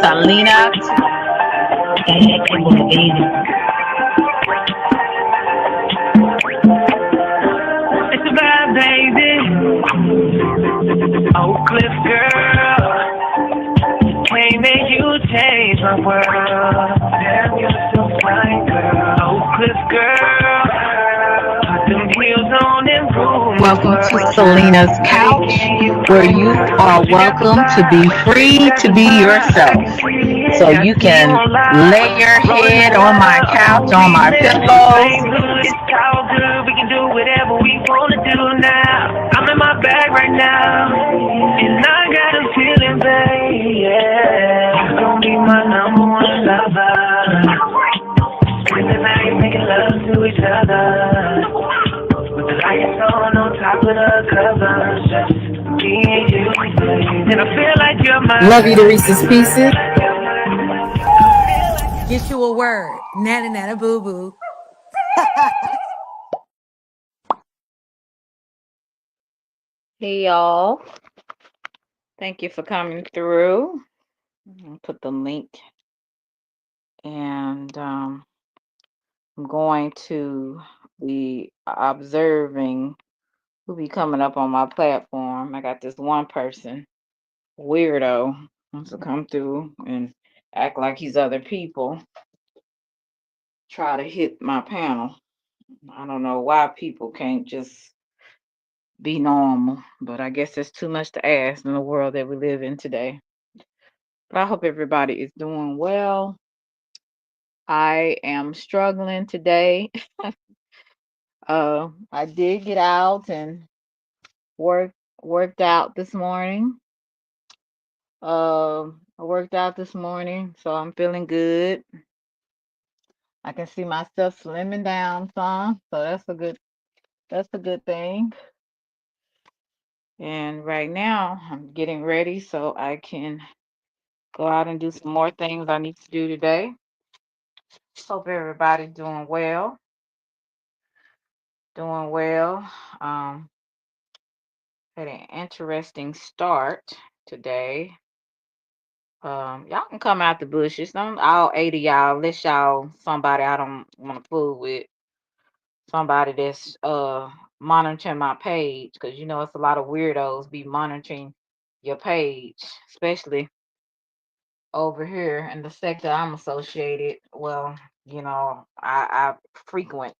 Selena. It's a bad baby. Oak Cliff girl. Can't make you change my world. Damn, you're so fine, girl. Oak Cliff girl. Put them heels on and roll. Welcome to Selena's Couch, where you are welcome to be free to be yourself. So you can lay your head on my couch, on my pillows. It's all good, we can do whatever we wanna do now. I'm in my bag right now, and I got a feeling, babe, yeah. You gon' be my number one lover. Spend the night making love to each other. With the lights on top of the covers. Just me and you, babe. And I feel like you're my Love you to Reese's Pieces. Get you a word. Nana nana boo boo. Hey y'all. Thank you for coming through. I'll put the link, and I'm going to be observing who be coming up on my platform. I got this one person, weirdo, wants to come through and act like he's other people, try to hit my panel. I don't know why people can't just be normal, but I guess it's too much to ask in the world that we live in today. But I hope everybody is doing well. I am struggling today. I did get out and worked out this morning. I worked out this morning, so I'm feeling good. I can see myself slimming down some, so that's a good thing. And right now, I'm getting ready so I can go out and do some more things I need to do today. Hope everybody's doing well. Doing well. Had an interesting start today. Y'all can come out the bushes. Don't all 8 of y'all, unless y'all somebody I don't want to fool with. Somebody that's monitoring my page, because you know it's a lot of weirdos be monitoring your page, especially over here in the sector I'm associated. Well, you know, I frequent.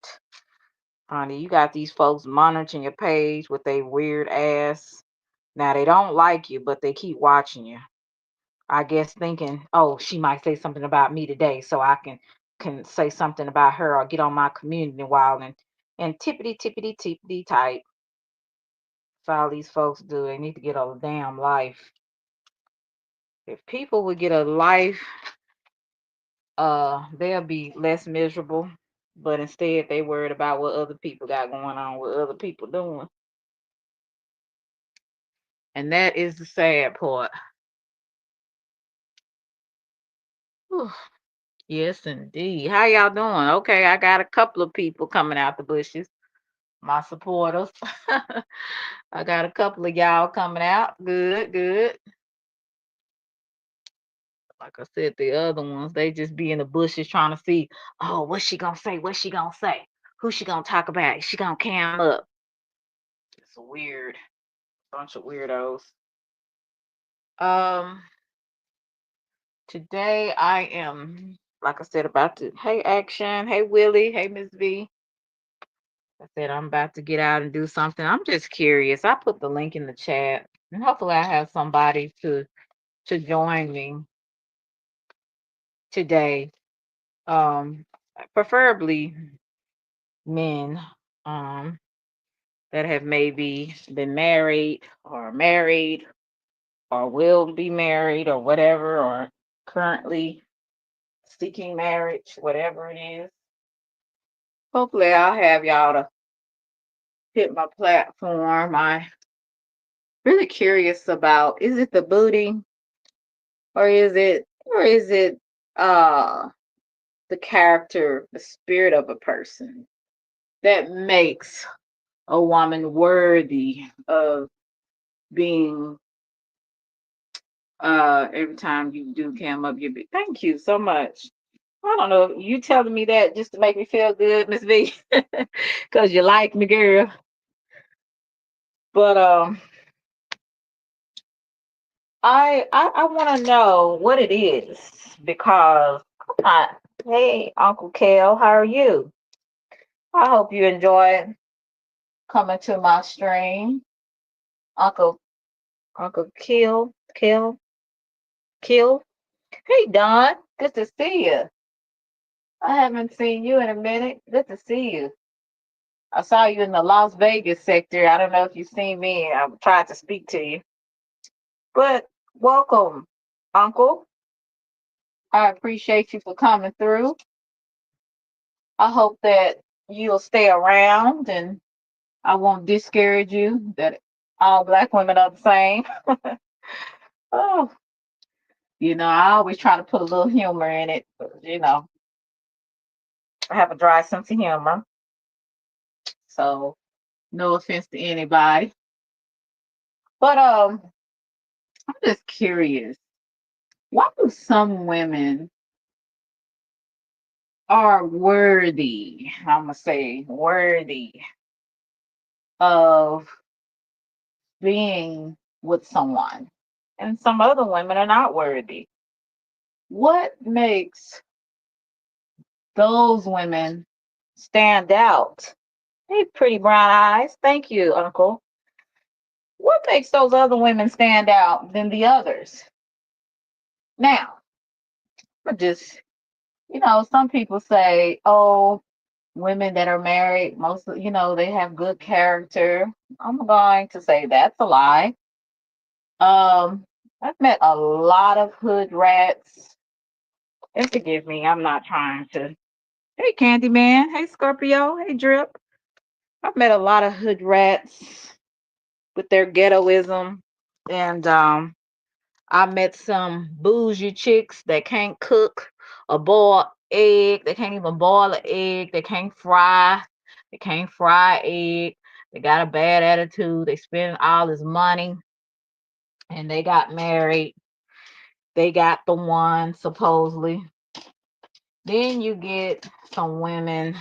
Honey, you got these folks monitoring your page with a weird ass. Now they don't like you, but they keep watching you. I guess thinking, oh, she might say something about me today, so I can say something about her or get on my community while and tippity tippity tippity type. That's all these folks do. They need to get a damn life. If people would get a life, they'll be less miserable. But instead, they worried about what other people got going on, what other people doing, and that is the sad part. Whew. Yes, indeed. How y'all doing? Okay, I got a couple of people coming out the bushes. My supporters. I got a couple of y'all coming out. Good, good. Like I said, the other ones, they just be in the bushes trying to see, oh, what's she gonna say? What's she gonna say? Who's she gonna talk about? Is she gonna cam up? It's a weird bunch of weirdos. Um, Today I am, like I said, about to, hey Action, hey Willie, hey Miss V. I said I'm about to get out and do something. I'm just curious. I put the link in the chat, and hopefully I have somebody to join me today. Um, Preferably men that have maybe been married or will be married or whatever, or currently seeking marriage, whatever it is. Hopefully I'll have y'all to hit my platform. I really curious about, is it the booty, or is it uh the character, the spirit of a person that makes a woman worthy of being every time you do cam up, you be thank you so much. I don't know. You telling me that just to make me feel good, Miss V, because you like me, girl. But I want to know what it is because come on. Hey, Uncle Kale, how are you? I hope you enjoyed coming to my stream, Uncle Kill. Hey, Don, good to see you. I haven't seen you in a minute. Good to see you. I saw you in the Las Vegas sector. I don't know if you've seen me. I tried to speak to you, but welcome, Uncle. I appreciate you for coming through. I hope that you'll stay around and I won't discourage you that all black women are the same. Oh, I always try to put a little humor in it. But, I have a dry sense of humor. So no offense to anybody. But I'm just curious. Why do some women are worthy, I'm gonna say worthy of being with someone, and some other women are not worthy? What makes those women stand out? Hey, pretty brown eyes. Thank you, Uncle. What makes those other women stand out than the others? Now, just, some people say, oh, women that are married, most, they have good character. I'm going to say that's a lie. I've met a lot of hood rats. And forgive me, I'm not trying to. Hey, Candyman. Hey, Scorpio. Hey, Drip. I've met a lot of hood rats with their ghettoism. And I met some bougie chicks that can't cook a boiled egg. They can't even boil an egg. They can't fry. They can't fry egg. They got a bad attitude. They spend all this money and they got married. They got the one, supposedly. Then you get some women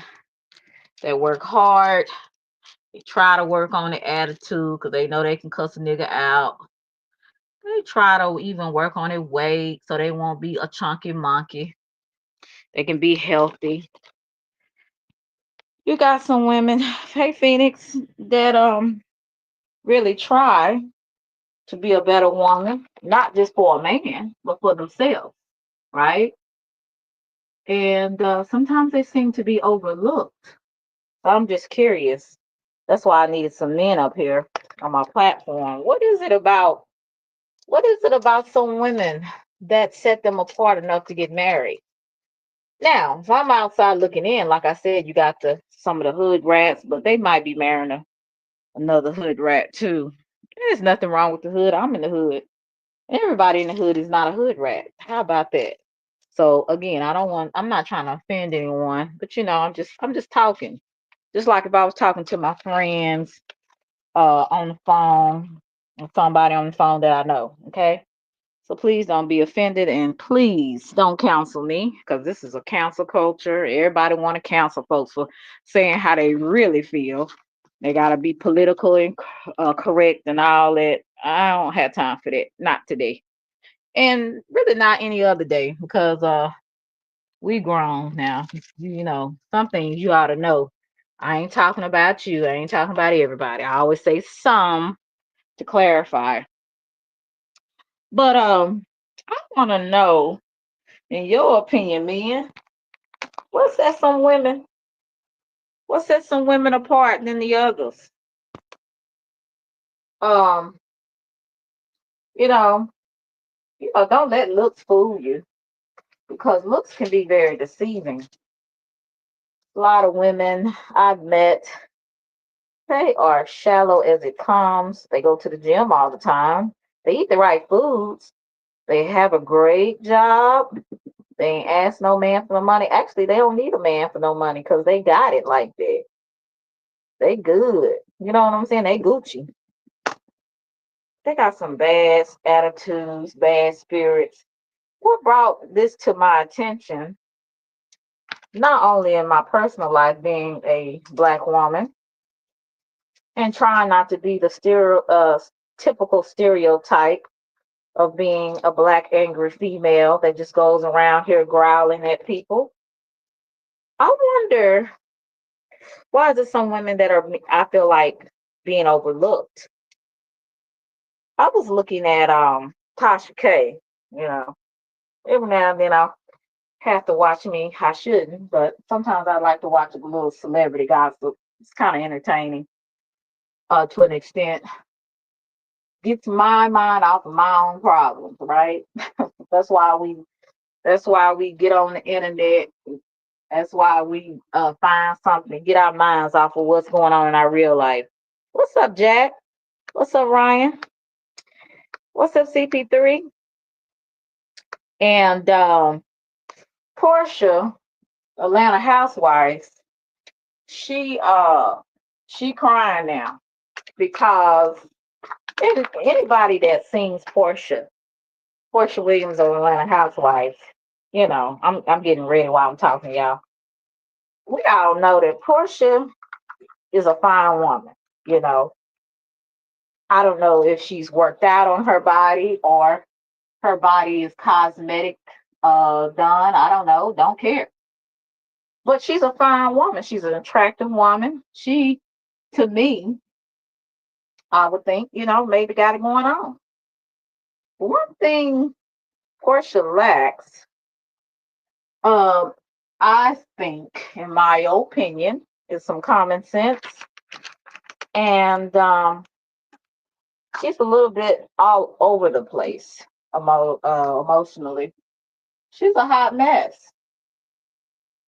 that work hard. They try to work on the attitude because they know they can cuss a nigga out. They try to even work on their weight so they won't be a chunky monkey. They can be healthy. You got some women, hey Phoenix, that really try to be a better woman, not just for a man, but for themselves, right? And sometimes they seem to be overlooked. So I'm just curious. That's why I needed some men up here on my platform. What is it about some women that set them apart enough to get married? Now, if I'm outside looking in, like I said, you got some of the hood rats, but they might be marrying another hood rat too. There's nothing wrong with the hood. I'm in the hood. Everybody in the hood is not a hood rat. How about that? So again, I'm not trying to offend anyone, but I'm just talking. Just like if I was talking to my friends on the phone or somebody on the phone that I know, okay? So please don't be offended and please don't counsel me because this is a counsel culture. Everybody want to counsel folks for saying how they really feel. They got to be political and correct and all that. I don't have time for that. Not today. And really not any other day because we grown now. Some things you ought to know. I ain't talking about you. I ain't talking about everybody. I always say some to clarify. But I want to know, in your opinion, man, what set some women, what sets some women apart than the others? Um, you know, don't let looks fool you because looks can be very deceiving. A lot of women I've met, they are shallow as it comes. They go to the gym all the time. They eat the right foods. They have a great job. They ain't ask no man for no money. Actually, they don't need a man for no money because they got it like that. They good. You know what I'm saying? They Gucci. They got some bad attitudes, bad spirits. What brought this to my attention, not only in my personal life, being a black woman and trying not to be the typical stereotype of being a black angry female that just goes around here growling at people. I wonder why is it some women that are, I feel like, being overlooked. I was looking at Tasha K. You know, every now and then I'll have to watch me. I shouldn't, but sometimes I like to watch a little celebrity gossip. It's kind of entertaining to an extent. Gets my mind off of my own problems, right? That's why we that's why we get on the internet. That's why we find something, get our minds off of what's going on in our real life. What's up, Jack? What's up, Ryan? What's up, CP3? And Porsha, Atlanta Housewives, she she crying now because anybody that sings Porsha Williams of Atlanta Housewives, I'm getting ready while I'm talking to y'all. We all know that Porsha is a fine woman. You know, I don't know if she's worked out on her body or her body is cosmetic done. I don't know. Don't care. But she's a fine woman. She's an attractive woman. She, to me, I would think, maybe got it going on. One thing Portia lacks, um, I think, in my opinion, is some common sense. And she's a little bit all over the place emotionally. She's a hot mess.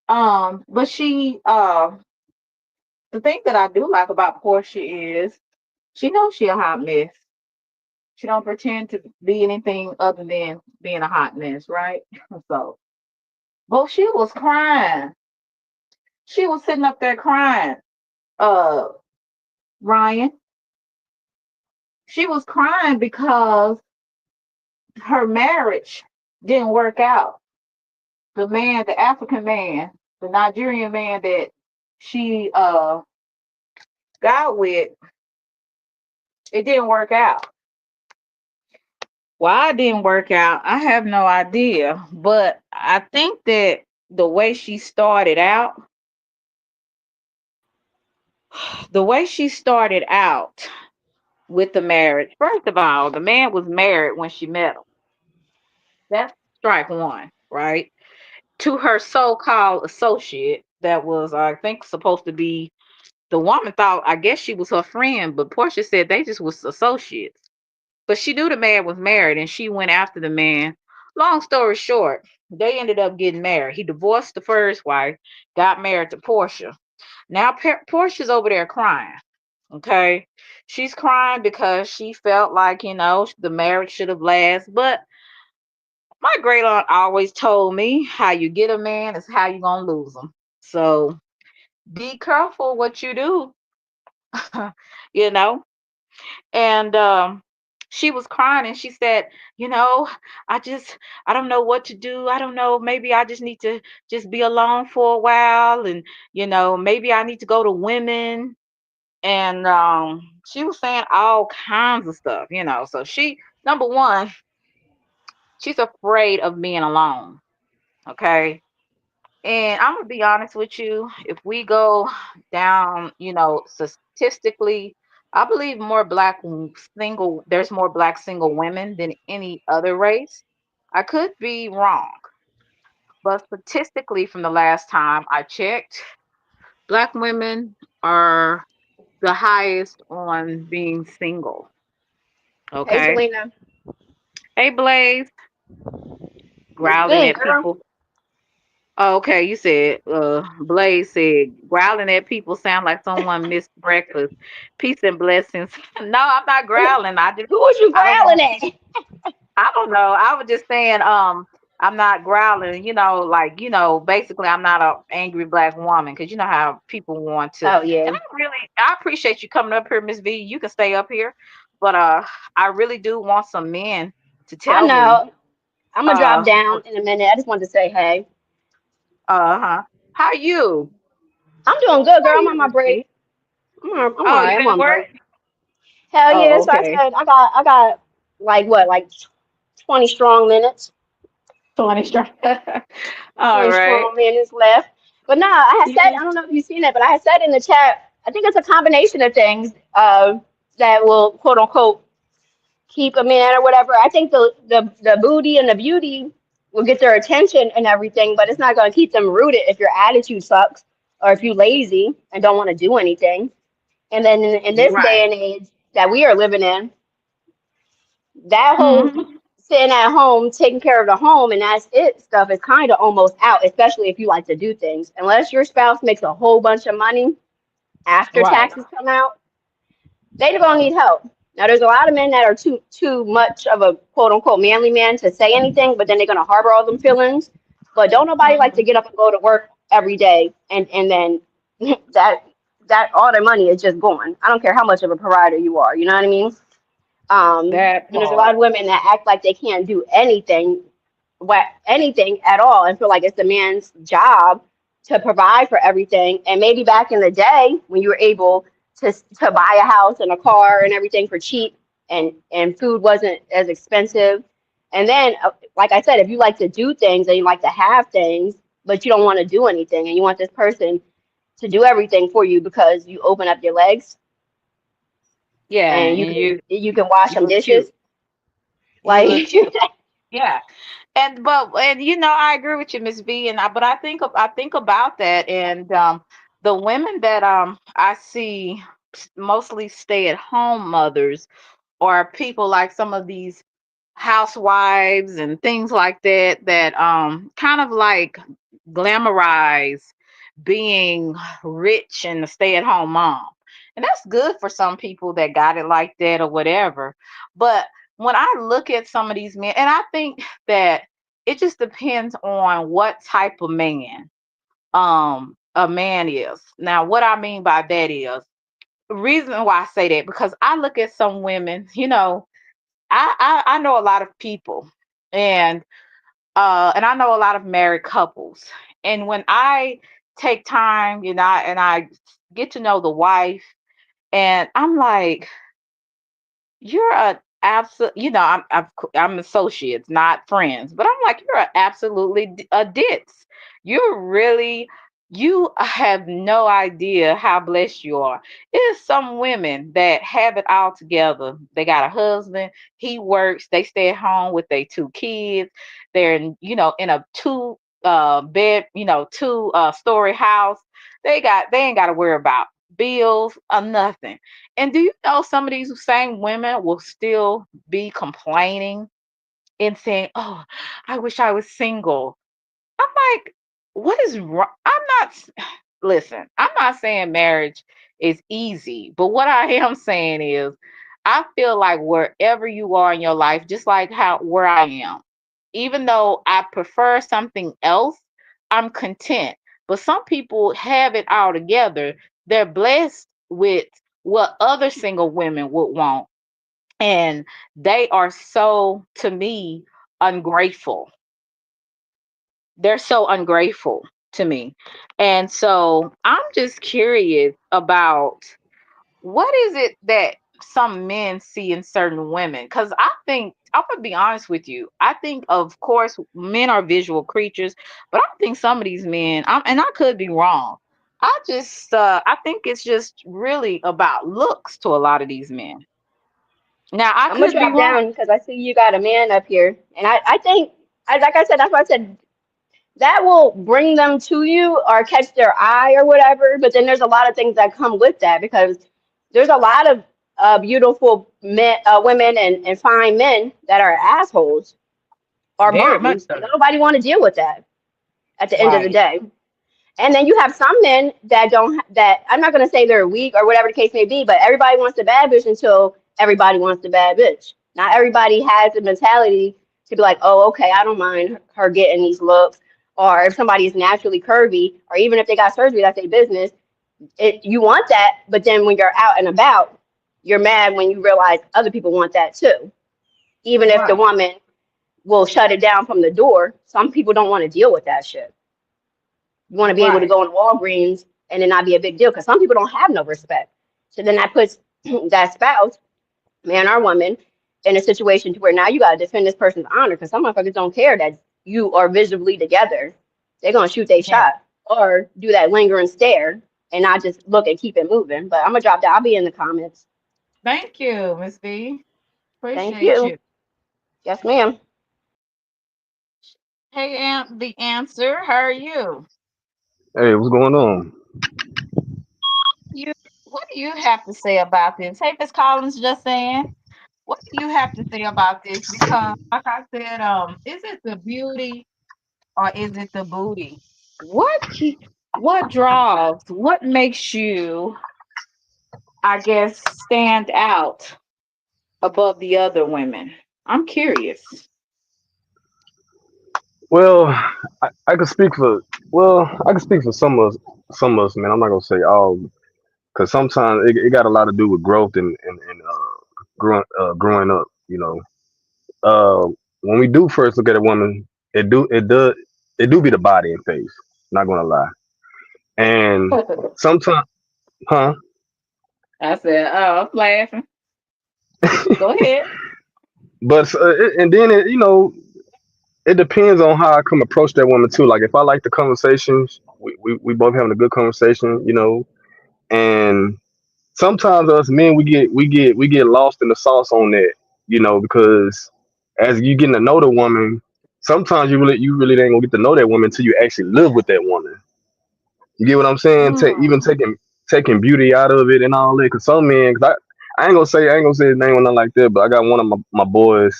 But the thing that I do like about Portia is she knows she a hot mess. She don't pretend to be anything other than being a hot mess, right? So, but she was crying. She was sitting up there crying. Uh, Ryan, she was crying because her marriage didn't work out. The man, the African man, the Nigerian man that she got with, it didn't work out. Why it didn't work out, I have no idea. But I think that the way she started out, the way she started out with the marriage, first of all, the man was married when she met him. That's strike one, right? To her so-called associate, that was, I think, supposed to be the woman thought, I guess she was her friend, but Portia said they just was associates. But she knew the man was married and she went after the man. Long story short, they ended up getting married. He divorced the first wife, got married to Portia. Now Portia's over there crying. Okay. She's crying because she felt like, the marriage should have lasted. But my great aunt always told me how you get a man is how you going to lose him. So be careful what you do, you know. And she was crying and she said, you know, I just, I don't know what to do. I don't know. Maybe I just need to just be alone for a while. And, maybe I need to go to women. And she was saying all kinds of stuff. So she, number one, she's afraid of being alone. Okay. And I'm gonna be honest with you. If we go down, statistically, I believe there's more black single women than any other race. I could be wrong, but statistically, from the last time I checked, black women are the highest on being single. Hey, Okay. Selena. Hey, Blaze, What's growling good, at girl? people. Oh, okay, you said, Blaze said, growling at people sound like someone missed breakfast. Peace and blessings. No, I'm not Who, growling. who was you I don't growling want, at? I don't know. I was just saying, I'm not growling, like, basically I'm not a angry black woman because you know how people want to. Oh And yeah. I appreciate you coming up here, Miss V. You can stay up here. But I really do want some men to I tell me, know. I'm gonna drop uh, down in a minute. I just wanted to say, hey, huh, how you? I'm doing good, How girl. I'm you, on my Miss break. B? I'm all Oh, you right. I'm at on work? break. Hell yeah. Oh, So I okay. said I got like what, like 20 strong minutes. 20 strong. All 20 right. strong minutes left. But nah, I had said, Yeah. I don't know if you've seen it, but I had said in the chat, I think it's a combination of things that will quote unquote keep a man or whatever. I think the booty and the beauty will get their attention and everything, but it's not going to keep them rooted if your attitude sucks or if you're lazy and don't want to do anything. And then in this day Right. and age that we are living in, that whole Hmm. sitting at home taking care of the home and that's it stuff is kind of almost out, especially if you like to do things. Unless your spouse makes a whole bunch of money after Right. taxes come out, they're gonna need help. Now, there's a lot of men that are too much of a quote unquote manly man to say anything, but then they're gonna harbor all them feelings. But don't nobody like to Hmm. get up and go to work every day and then that that all their money is just gone. I don't care how much of a provider you are. You know what I mean? That And there's a lot part. of women that act like they can't do anything, anything at all, and feel like it's the man's job to provide for everything. And maybe back in the day when you were able to buy a house and a car and everything for cheap, and food wasn't as expensive. And then, like I said, if you like to do things and you like to have things, but you don't want to do anything, and you want this person to do everything for you because you open up your legs Yeah, and and you can wash you some look cute. dishes, You like. look cute. Yeah. And I agree with you, Miss B. But I think about that, and the women that I see, mostly stay at home mothers, or people like some of these housewives and things like that, that kind of like glamorize being rich and a stay-at-home mom. And that's good for some people that got it like that or whatever. But when I look at some of these men, and I think that it just depends on what type of man a man is. Now, what I mean by that is, reason why I say that, because I look at some women, I know a lot of people, and and I know a lot of married couples. And when I take time, and I get to know the wife, and I'm like, you're a absolute, I'm associates, not friends, but I'm like, you're absolutely a ditz. You're really, you have no idea how blessed you are. It is some women that have it all together. They got a husband, he works, they stay at home with their two kids. They're in a two bed, two story house. They ain't got to worry about bills or nothing. And do you know some of these same women will still be complaining and saying, "Oh, I wish I was single." I'm like, what is wrong? Listen, I'm not saying marriage is easy, but what I am saying is, I feel like wherever you are in your life, just like how where I am, even though I prefer something else, I'm content. But some people have it all together. They're blessed with what other single women would want. And they are so, to me, ungrateful. They're so ungrateful to me. And so I'm just curious about, what is it that some men see in certain women? Because I think, I'm gonna be honest with you. I think, of course, men are visual creatures, but I think some of these men, and I could be wrong. I think it's just really about looks to a lot of these men. Now I I'm gonna could be drop wrong. down because I see you got a man up here, and I think, like I said, that's why I said that will bring them to you or catch their eye or whatever. But then there's a lot of things that come with that because there's a lot of beautiful men, women, and fine men that are assholes or Very much bums, and so. nobody want to deal with that at the end of the Right. day. And then you have some men that don't that I'm not gonna say they're weak or whatever the case may be, but everybody wants the bad bitch until everybody wants the bad bitch. Not everybody has the mentality to be like, oh, okay, I don't mind her getting these looks. Or if somebody is naturally curvy, or even if they got surgery, that's their business. You want that, but then when you're out and about, you're mad when you realize other people want that too. Even if the Right. woman will shut it down from the door, some people don't want to deal with that shit. You want to be able to Right. go in Walgreens and it not be a big deal because some people don't have no respect. So then that puts that spouse, man or woman, in a situation to where now you got to defend this person's honor because some motherfuckers don't care that you are visibly together. They're going to shoot their Yeah. shot or do that lingering stare and not just look and keep it moving. But I'm going to drop that. I'll be in the comments. Thank you, Miss B. Thank Appreciate you. you. Yes, ma'am. Hey, Aunt, the answer. How are you? Hey, what's going on? You. What do you have to say about this? Hey, Miss Collins, just saying. What do you have to say about this? Because, like I said, is it the beauty or is it the booty? What draws? What makes you, I guess, stand out above the other women? I'm curious. Well, I could speak for I can speak for some of us, man. I'm not gonna say all, because sometimes it got a lot to do with growth and growing up. Uh, when we do first look at a woman, it do be the body and face. Not gonna lie, and sometimes, huh? I said, oh, I'm laughing. Go ahead. And then it depends on how I come approach that woman too. Like if I like the conversations, we both having a good conversation, and sometimes us men we get lost in the sauce on that, because as you getting to know the woman, sometimes you really ain't gonna get to know that woman until you actually live with that woman. You get what I'm saying? Even Mm, taking beauty out of it and all that. Cause some men, I ain't gonna say his name or nothing like that, but I got one of my boys,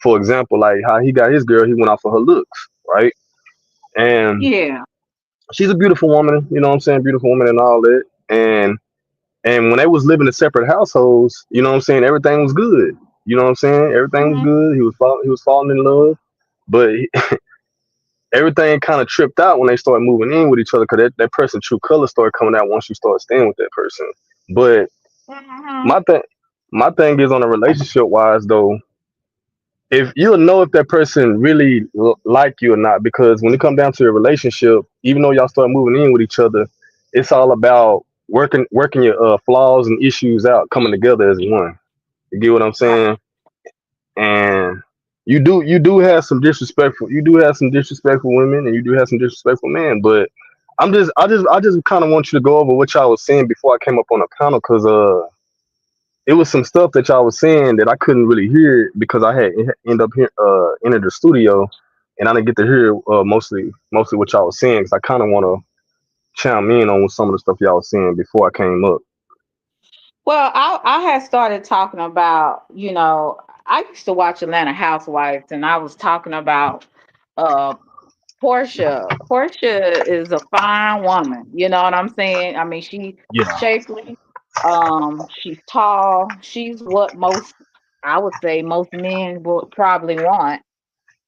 for example, like how he got his girl, he went off of her looks, right? And yeah. she's a beautiful woman, you know what I'm saying, beautiful woman and all that. And when they was living in separate households, you know what I'm saying, everything was good. You know what I'm saying? Everything was Hmm. good. He was falling in love, but everything kind of tripped out when they started moving in with each other because that person's true color started coming out once you start staying with that person. But Hmm. my thing, my thing is on a relationship wise though, if you'll know if that person really like you or not, because when it come down to a relationship, even though y'all start moving in with each other, it's all about working your flaws and issues out, coming together as one. You get what I'm Right. saying? And you do have some disrespectful women, and you do have some disrespectful men. But I just kind of want you to go over what y'all was saying before I came up on a panel, because it was some stuff that y'all was saying that I couldn't really hear because I had end up here entered the studio, and I didn't get to hear mostly what y'all was saying, because I kind of want to chime in on some of the stuff y'all was saying before I came up. Well, I had started talking about, I used to watch Atlanta Housewives, and I was talking about uh Porsha. Porsha is a fine woman. You know what I'm saying? I mean, she's Yeah. shapely. She's tall. She's what I would say most men would probably want.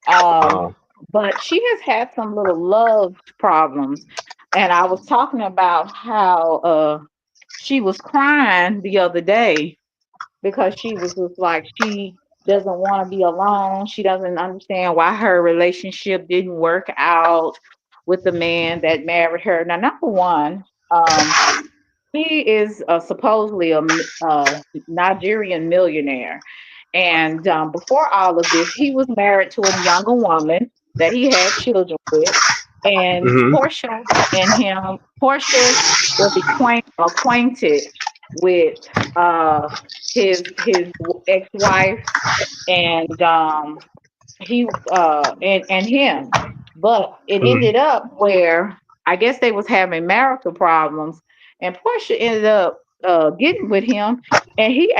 Uh, But she has had some little love problems, and I was talking about how she was crying the other day because she was just like she doesn't want to be alone. She doesn't understand why her relationship didn't work out with the man that married her. Now, number one, he is supposedly a Nigerian millionaire. And before all of this, he was married to a younger woman that he had children with. And mhm. Portia was acquainted with uh, his ex-wife, and and him. But it Mhm. ended up where I guess they was having marital problems, and Portia ended up getting with him, and he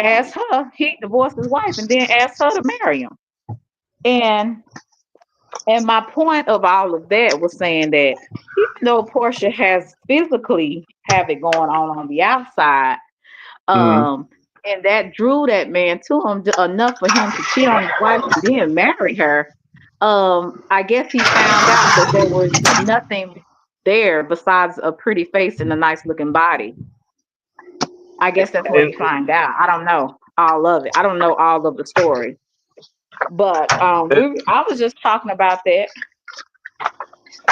divorced his wife and then asked her to marry him. And my point of all of that was saying that even though Portia has physically have it going on the outside, Mhm. um, and that drew that man to him enough for him to cheat on his wife and then marry her. I guess he found out that there was nothing there besides a pretty face and a nice looking body. I guess that's what And you find out. I don't know all of it. I don't know all of the story. But and I was just talking about that.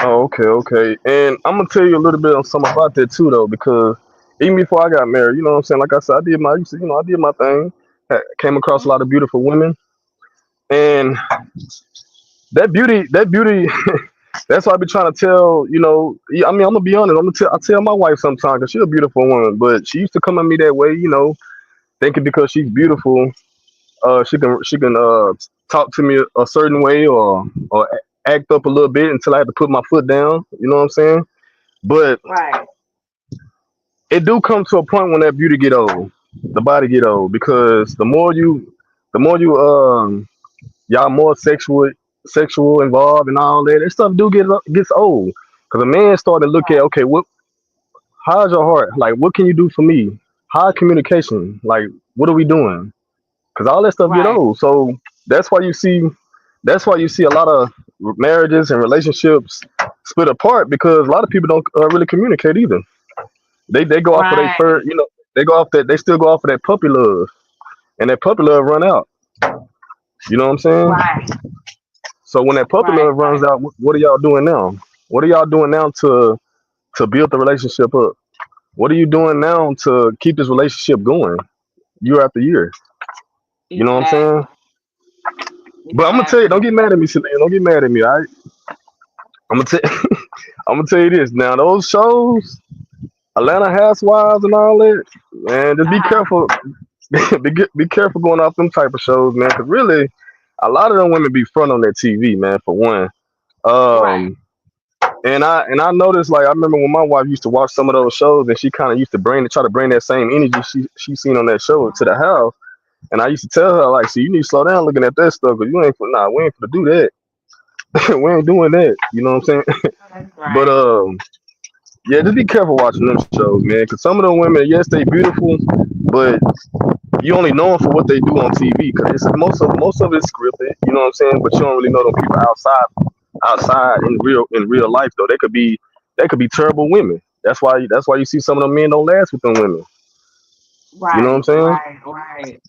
oh, okay, okay. And I'm gonna tell you a little bit on something about that too, though, because even before I got married, you know what I'm saying? Like I said, I did my thing. Came across a lot of beautiful women, and that beauty, that's what I be trying to tell. You know, yeah, I mean, I'm gonna be honest. I tell my wife sometimes because she's a beautiful woman, but she used to come at me that way, you know, thinking because she's beautiful, she can talk to me a certain way or act up a little bit until I have to put my foot down. You know what I'm saying? But Right, it do come to a point when that beauty get old, the body get old, because the more you y'all more sexual involved and all that, that stuff do gets old. Cause a man starting to look at, right, okay, how's your heart? Like, what can you do for me? How's communication? Like, what are we doing? Cause all that stuff get right, old. So that's why you see that's why you see a lot of marriages and relationships split apart because a lot of people don't really communicate either. They go off of their right, first, you know, they still go off of that puppy love, and that puppy love run out. You know what I'm saying? right, So when that puppy right, love runs right. out, what are y'all doing now? What are y'all doing now to build the relationship up? What are you doing now to keep this relationship going year after year? You know what I'm saying? Exactly, But I'm gonna tell you, don't exactly. get mad at me, Celine. Don't get mad at me. I'm gonna tell, I'm gonna tell you this. Now those shows, Atlanta Housewives and all that, man, just be Uh-huh. careful. Be careful going off them type of shows, man. Cause really, a lot of them women be front on that TV, man. For one, Right. um, and I noticed, like, I remember when my wife used to watch some of those shows, and she kind of used to try to bring that same energy she seen on that show to the house. And I used to tell her, like, see, you need to slow down looking at that stuff, cause you ain't for nah, we ain't for to do that. We ain't doing that. You know what I'm saying? That's But right. yeah, just be careful watching them shows, man. Cause some of them women, yes, they beautiful, but you only know them for what they do on TV. Cause most of it's scripted. You know what I'm saying? But you don't really know them people outside in real life though. They could be terrible women. That's why you see some of them men don't last with them women. You know what I'm Right, saying? right, right.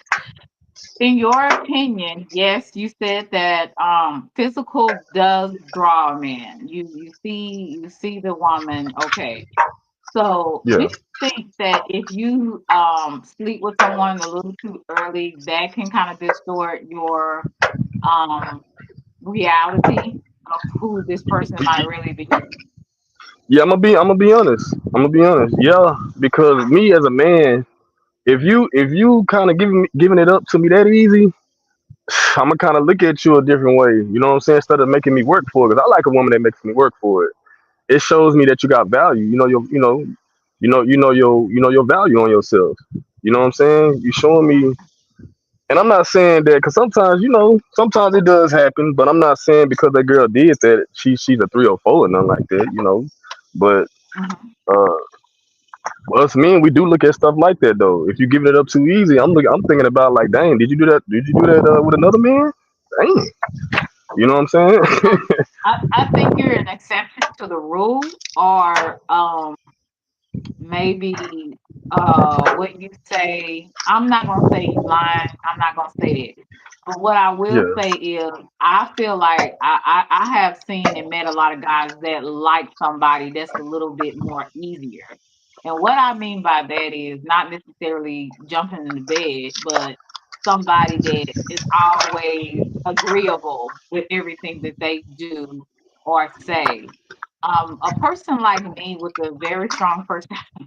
In your opinion, yes, you said that physical does draw a man. You see the woman, okay. So do Yeah. you think that if you sleep with someone a little too early, that can kind of distort your um reality of who this person might really be? Yeah, I'm gonna be honest. I'm gonna be honest. Yeah, because me as a man, if you kind of giving it up to me that easy, I'm gonna kind of look at you a different way. You know what I'm saying? Instead of making me work for it, because I like a woman that makes me work for it. It shows me that you got value. You know your value on yourself. You know what I'm saying? You showing me, and I'm not saying that because sometimes it does happen, but I'm not saying because that girl did that she's a 304 or nothing like that. But Hmm. uh, us men, we do look at stuff like that though. If you giving it up too easy, I'm thinking about like, dang, did you do that? Did you do that with another man? Dang, you know what I'm saying? I think you're an exception to the rule, or maybe what you say. I'm not gonna say you lying. I'm not gonna say that. But what I will Yeah. say is I feel like I have seen and met a lot of guys that like somebody that's a little bit more easier. And what I mean by that is not necessarily jumping in the bed, but somebody that is always agreeable with everything that they do or say. A person like me with a very strong personality.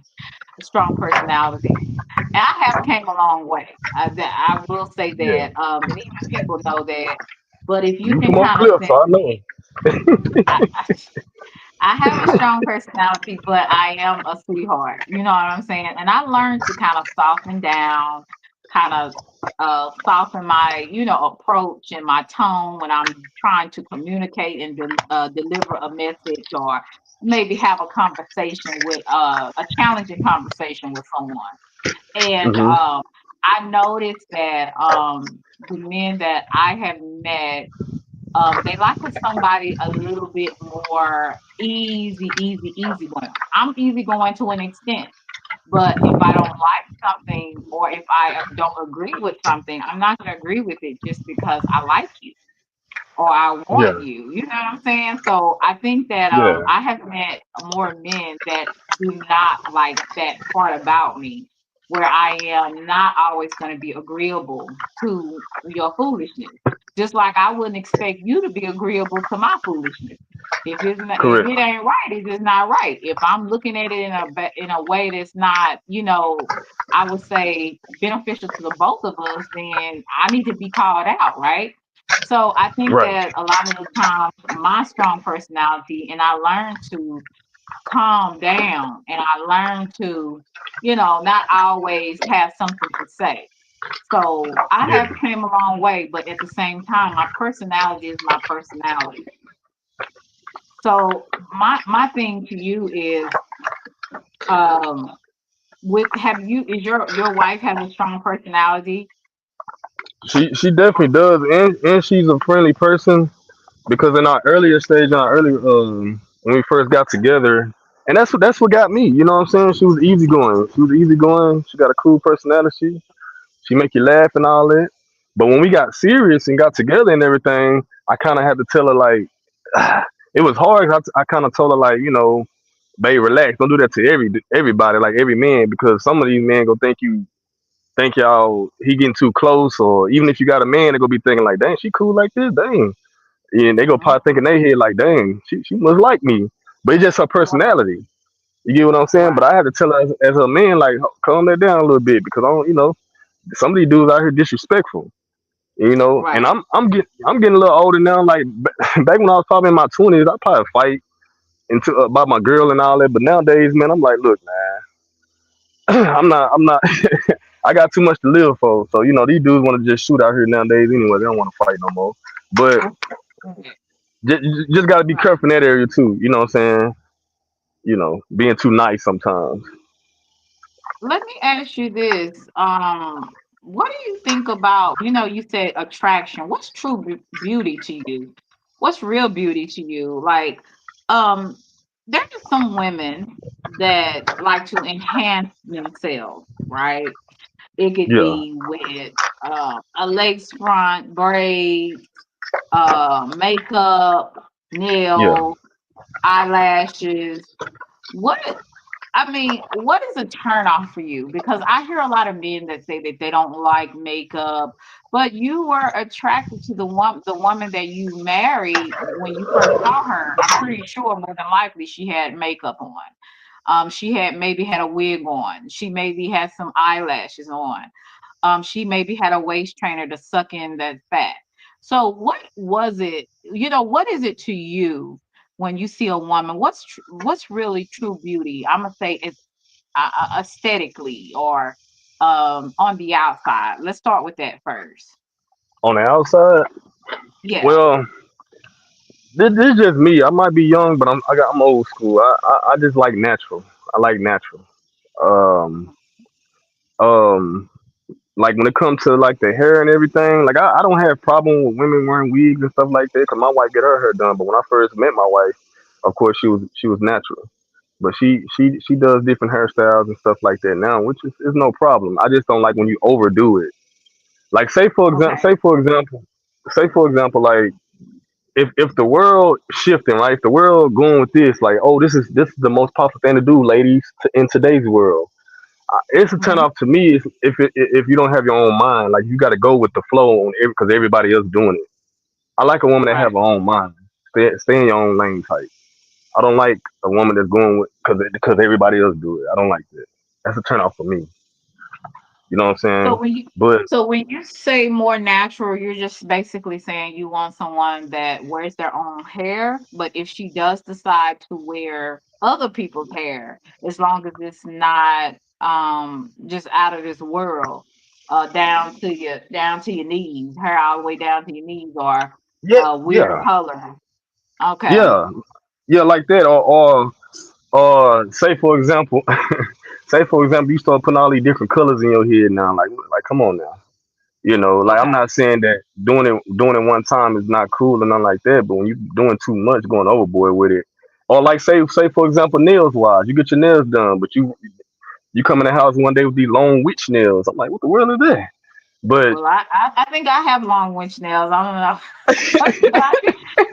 And I have came a long way. I will say Yeah. that, and even people know that. But if you You can from Oak kind of Cliff, sense so I know. me, I, I have a strong personality, but I am a sweetheart. You know what I'm saying? And I learned to kind of soften down, kind of soften my, approach and my tone when I'm trying to communicate and deliver a message, or maybe have a conversation with a challenging conversation with someone. And Hmm. I noticed that the men that I have met, they like with somebody a little bit more easy going. I'm easy going to an extent, But if I don't like something or if I don't agree with something, I'm not going to agree with it just because I like you or I Yeah, want you. You know what I'm saying? So I think that yeah, I have met more men that do not like that part about me, where I am not always going to be agreeable to your foolishness. Just like I wouldn't expect you to be agreeable to my foolishness. If correct, it ain't right, it's just not right. If I'm looking at it in a way that's not, I would say beneficial to the both of us, then I need to be called out, right? So I think right, that a lot of the times my strong personality, and I learned to calm down, and I learned to, not always have something to say. So I yeah. have came a long way, but at the same time, my personality is my personality. So my thing to you is, um, with have you is your wife has a strong personality? She definitely does, and she's a friendly person because in our earlier stage, in our earlier when we first got together, and that's what got me. You know what I'm saying? She was easygoing. She was easygoing. She got a cool personality. She make you laugh and all that. But when we got serious and got together and everything, I kind of had to tell her like, it was hard. I kind of told her like, babe, relax. Don't do that to everybody, like every man, because some of these men go think y'all he getting too close, or even if you got a man, they gonna be thinking like, dang, she cool like this, dang. And they go probably think in their head like, dang, she must like me. But it's just her Right, personality. You get what I'm saying? But right, I had to tell her as a man, like, calm that down a little bit because I don't, some of these dudes out here disrespectful. And right. I'm getting a little older now. Like back when I was probably in my 20s, I probably fight into about my girl and all that. But nowadays, man, I'm like, look, man, I'm not. I got too much to live for. So these dudes want to just shoot out here nowadays anyway. They don't want to fight no more. But just got to be Right. careful in that area too. You know what I'm saying? Being too nice sometimes. Let me ask you this. What do you think about, you said attraction. What's true beauty to you? What's real beauty to you? Like, um, there are some women that like to enhance themselves, right? It could Yeah, be with a lace front, braids, makeup, yeah. nails, eyelashes. What what is a turn off for you? Because I hear a lot of men that say that they don't like makeup, but you were attracted to the woman that you married when you first saw her. I'm pretty sure more than likely she had makeup on. She had maybe had a wig on. She maybe had some eyelashes on. She maybe had a waist trainer to suck in that fat. So what was it? What is it to you when you see a woman? What's really true beauty? I'm gonna say it's aesthetically or on the outside. Let's start with that first. On the outside, Yeah. well, this is just me. I might be young, but I'm old school. I just like natural. I like natural. Um, um, like when it comes to like the hair and everything, like I don't have problem with women wearing wigs and stuff like that. Cause my wife get her hair done. But when I first met my wife, of course she was natural. But she does different hairstyles and stuff like that now, which is no problem. I just don't like when you overdo it. Like Okay. say for example, like if the world shifting, right? If the world going with this, like, oh, this is the most popular thing to do, ladies, in today's world. It's a turn Hmm. off to me if you don't have your own mind. Like you got to go with the flow on because everybody else doing it. I like a woman that have Right. her own mind. Stay in your own lane type. I don't like a woman that's going with because everybody else do it. I don't like that. That's a turn off for me. You know what I'm So saying? when you But so when you say more natural, you're just basically saying you want someone that wears their own hair, but if she does decide to wear other people's hair, as long as it's not just out of this world, down to your knees, hair all the way down to your knees, or yeah, weird yeah, color. Okay. yeah, yeah, like that. Or say for example, you start putting all these different colors in your head now. Like come on now. Like I'm Okay. not saying that doing it one time is not cool or nothing like that, but when you doing too much, going overboard with it, or like say for example nails wise, you get your nails done, but You come in the house one day with these long witch nails. I'm like, what the world is that? But Well, I think I have long winch nails. I don't know.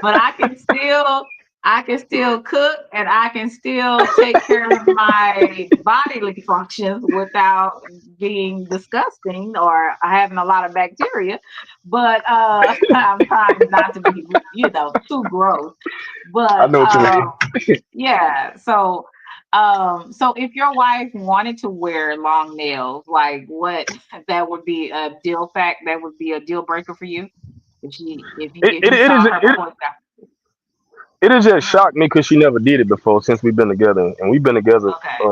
But I can still cook and I can still take care of my bodily functions without being disgusting or having a lot of bacteria. But I'm trying not to be, too gross. I But know what you mean. yeah, so if your wife wanted to wear long nails, like what that would be a that would be a deal breaker for you It if it, you it is saw her it, point it has just out. shocked me because she never did it before since we've been together, and we've been together Okay.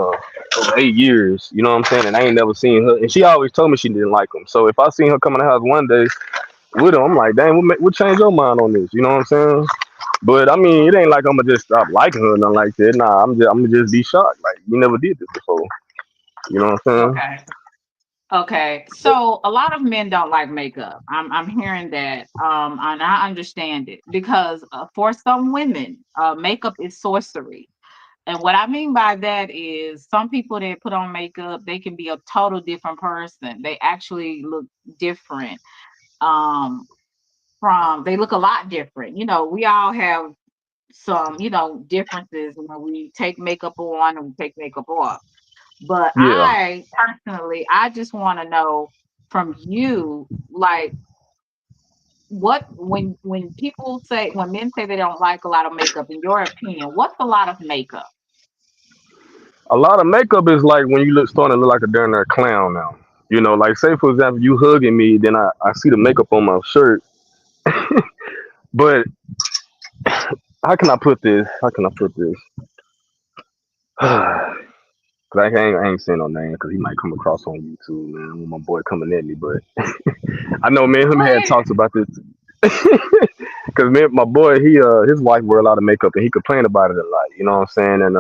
over 8 years. You know what I'm saying? And I ain't never seen her, and she always told me she didn't like him. So if I seen her come in the house one day with him, I'm like, dang, what change your mind on this? You know what I'm saying? But I mean, it Mhm. ain't like I'm gonna just stop liking her or nothing like that. Nah, I'm gonna just be shocked. Like you never did this before. You know what I'm saying? Okay. Okay. So a lot of men don't like makeup. I'm hearing that. And I understand it because for some women, makeup is sorcery. And what I mean by that is some people that put on makeup, they can be a total different person. They actually look different. Um, they look a lot different. We all have some, differences when we take makeup on and we take makeup off. But Yeah. I just want to know from you, like, what when men say they don't like a lot of makeup, in your opinion, what's a lot of makeup? A lot of makeup is like when you look starting to look like a darn near clown now. You know, like say for example, you hugging me, then I see the makeup on my shirt. But how can I put this? How can I put this? Cause I ain't saying no name because he might come across on YouTube, man. When my boy coming at me, but I know, man. Him Go had ahead. talks about this. Cause man, my boy, his wife wear a lot of makeup and he complained about it a lot. You know what I'm saying? And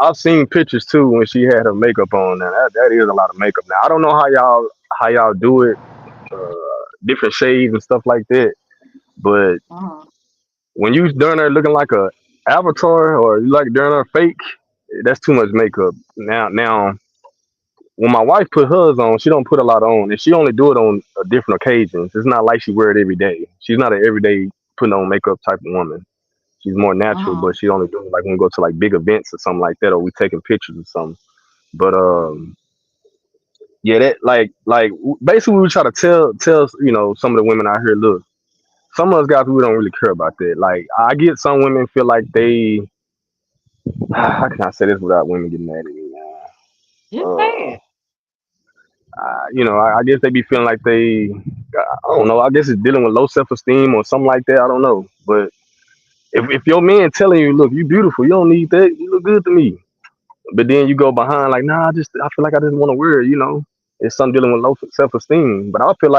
I've seen pictures too when she had her makeup on. Now that is a lot of makeup. Now I don't know how y'all do it, different shades and stuff like that. But Mhm. when you down there looking like a avatar or you like down there fake, that's too much makeup. Now when my wife put hers on, she don't put a lot on, and she only do it on different occasions. It's not like she wear it every day. She's not an everyday putting on makeup type of woman. She's more natural, Mhm. but she only do it like when we go to like big events or something like that, or we taking pictures or something. But yeah, that basically we try to tell some of the women out here, look, some of us guys we don't really care about that. Like I get some women feel like they how can I say this without women getting mad at me, man? Just say Uh, it. I guess they be feeling like I don't know. I guess it's dealing with low self esteem or something like that. I don't know. But if your man telling you, look, you beautiful, you don't need that, you look good to me. But then you go behind like, nah, I feel like I just want to wear it. It's something dealing with low self esteem. But I feel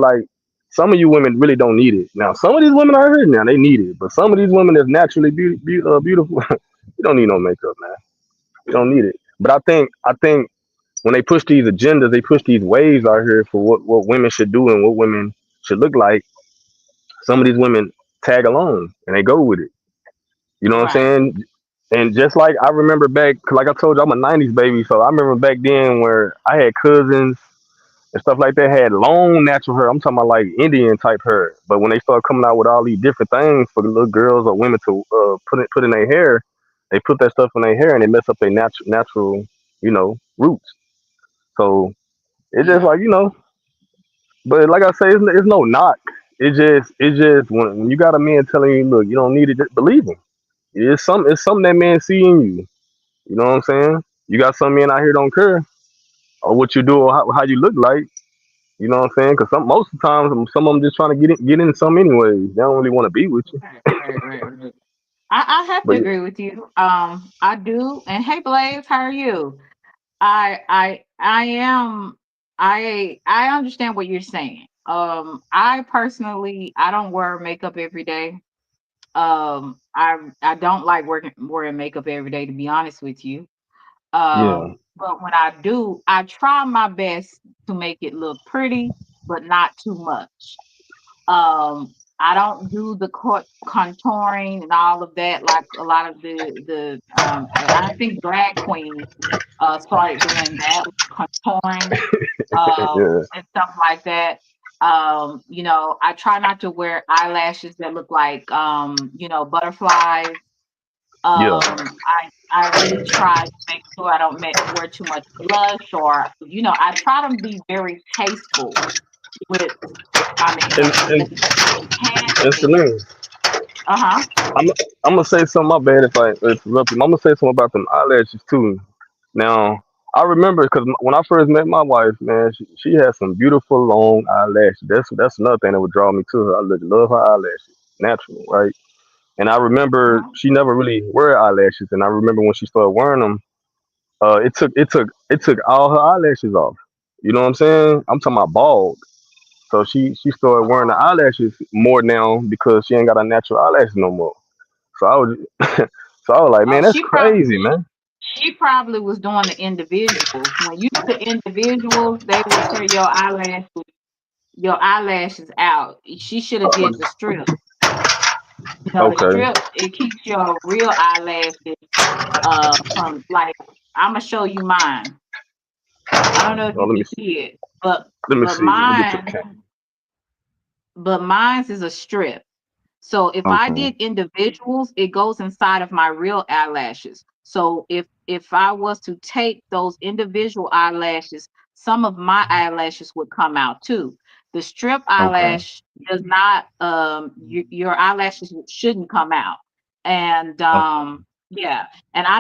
like some of you women really don't need it. Now some of these women I heard now they need it, but some of these women that's naturally beautiful, you don't need no makeup, man. You don't need it. But I think when they push these agendas, they push these waves out here for what women should do and what women should look like. Some of these women tag along and they go with it. You know what I'm Right. saying? And just like I remember back, like I told you, I'm a '90s baby, so I remember back then where I had cousins and stuff like that had long natural hair. I'm talking about like Indian type hair. But when they start coming out with all these different things for the little girls or women to put in their hair, they put that stuff in their hair and they mess up their natural roots. So it's just Yeah. like but like I say, it's no knock. It's just when you got a man telling you, look, you don't need it, just believe him. It's something that man see in you. You know what I'm saying? You got some men out here don't care or what you do or how you look like. You know what I'm saying? Because most of the times some of them just trying to get in some anyways. They don't really want to be with you. Right. I have But to yeah, agree with you. I do. And hey, Blaze, how are you? I am I understand what you're saying. I personally I don't wear makeup every day. I don't like wearing makeup every day, to be honest with you. yeah, But when I do, I try my best to make it look pretty, but not too much. Um, I don't do the contouring and all of that like a lot of the I think drag queens started doing that contouring Yeah, and stuff like that. You know, I try not to wear eyelashes that look like you know, butterflies. yeah. I really try to make sure I don't wear too much blush or you know, I try to be very tasteful with my makeup And because you can't and fake it. Celine, Uh-huh. I'm I'm gonna say something. My bad if I interrupt you. I'm gonna say something about them eyelashes too. Now, I remember because when I first met my wife, man, she had some beautiful long eyelashes. That's another thing that would draw me to her. I love her eyelashes, natural, right? And I remember Uh-huh. she never really wear eyelashes, and I remember when she started wearing them, it took all her eyelashes off. You know what I'm saying? I'm talking about bald. So she started wearing the Oh, eyelashes more now because she ain't got a natural eyelashes no more. So I was so I was like, oh, man, that's crazy, man. she probably was doing the individuals. When you do the individuals, they will tear your eyelashes out. She should have did the strip. You know, the Okay. strip it keeps your real eyelashes from like I'm gonna show you mine. I don't know if Oh, you can see it, let me but see. Let me get to the mine camera. mine's is a strip. So if I Okay. did individuals, it goes inside of my real eyelashes. So if I was to take those individual eyelashes, some of my eyelashes would come out too. The strip Okay. eyelash does not your eyelashes shouldn't come out. And yeah, and I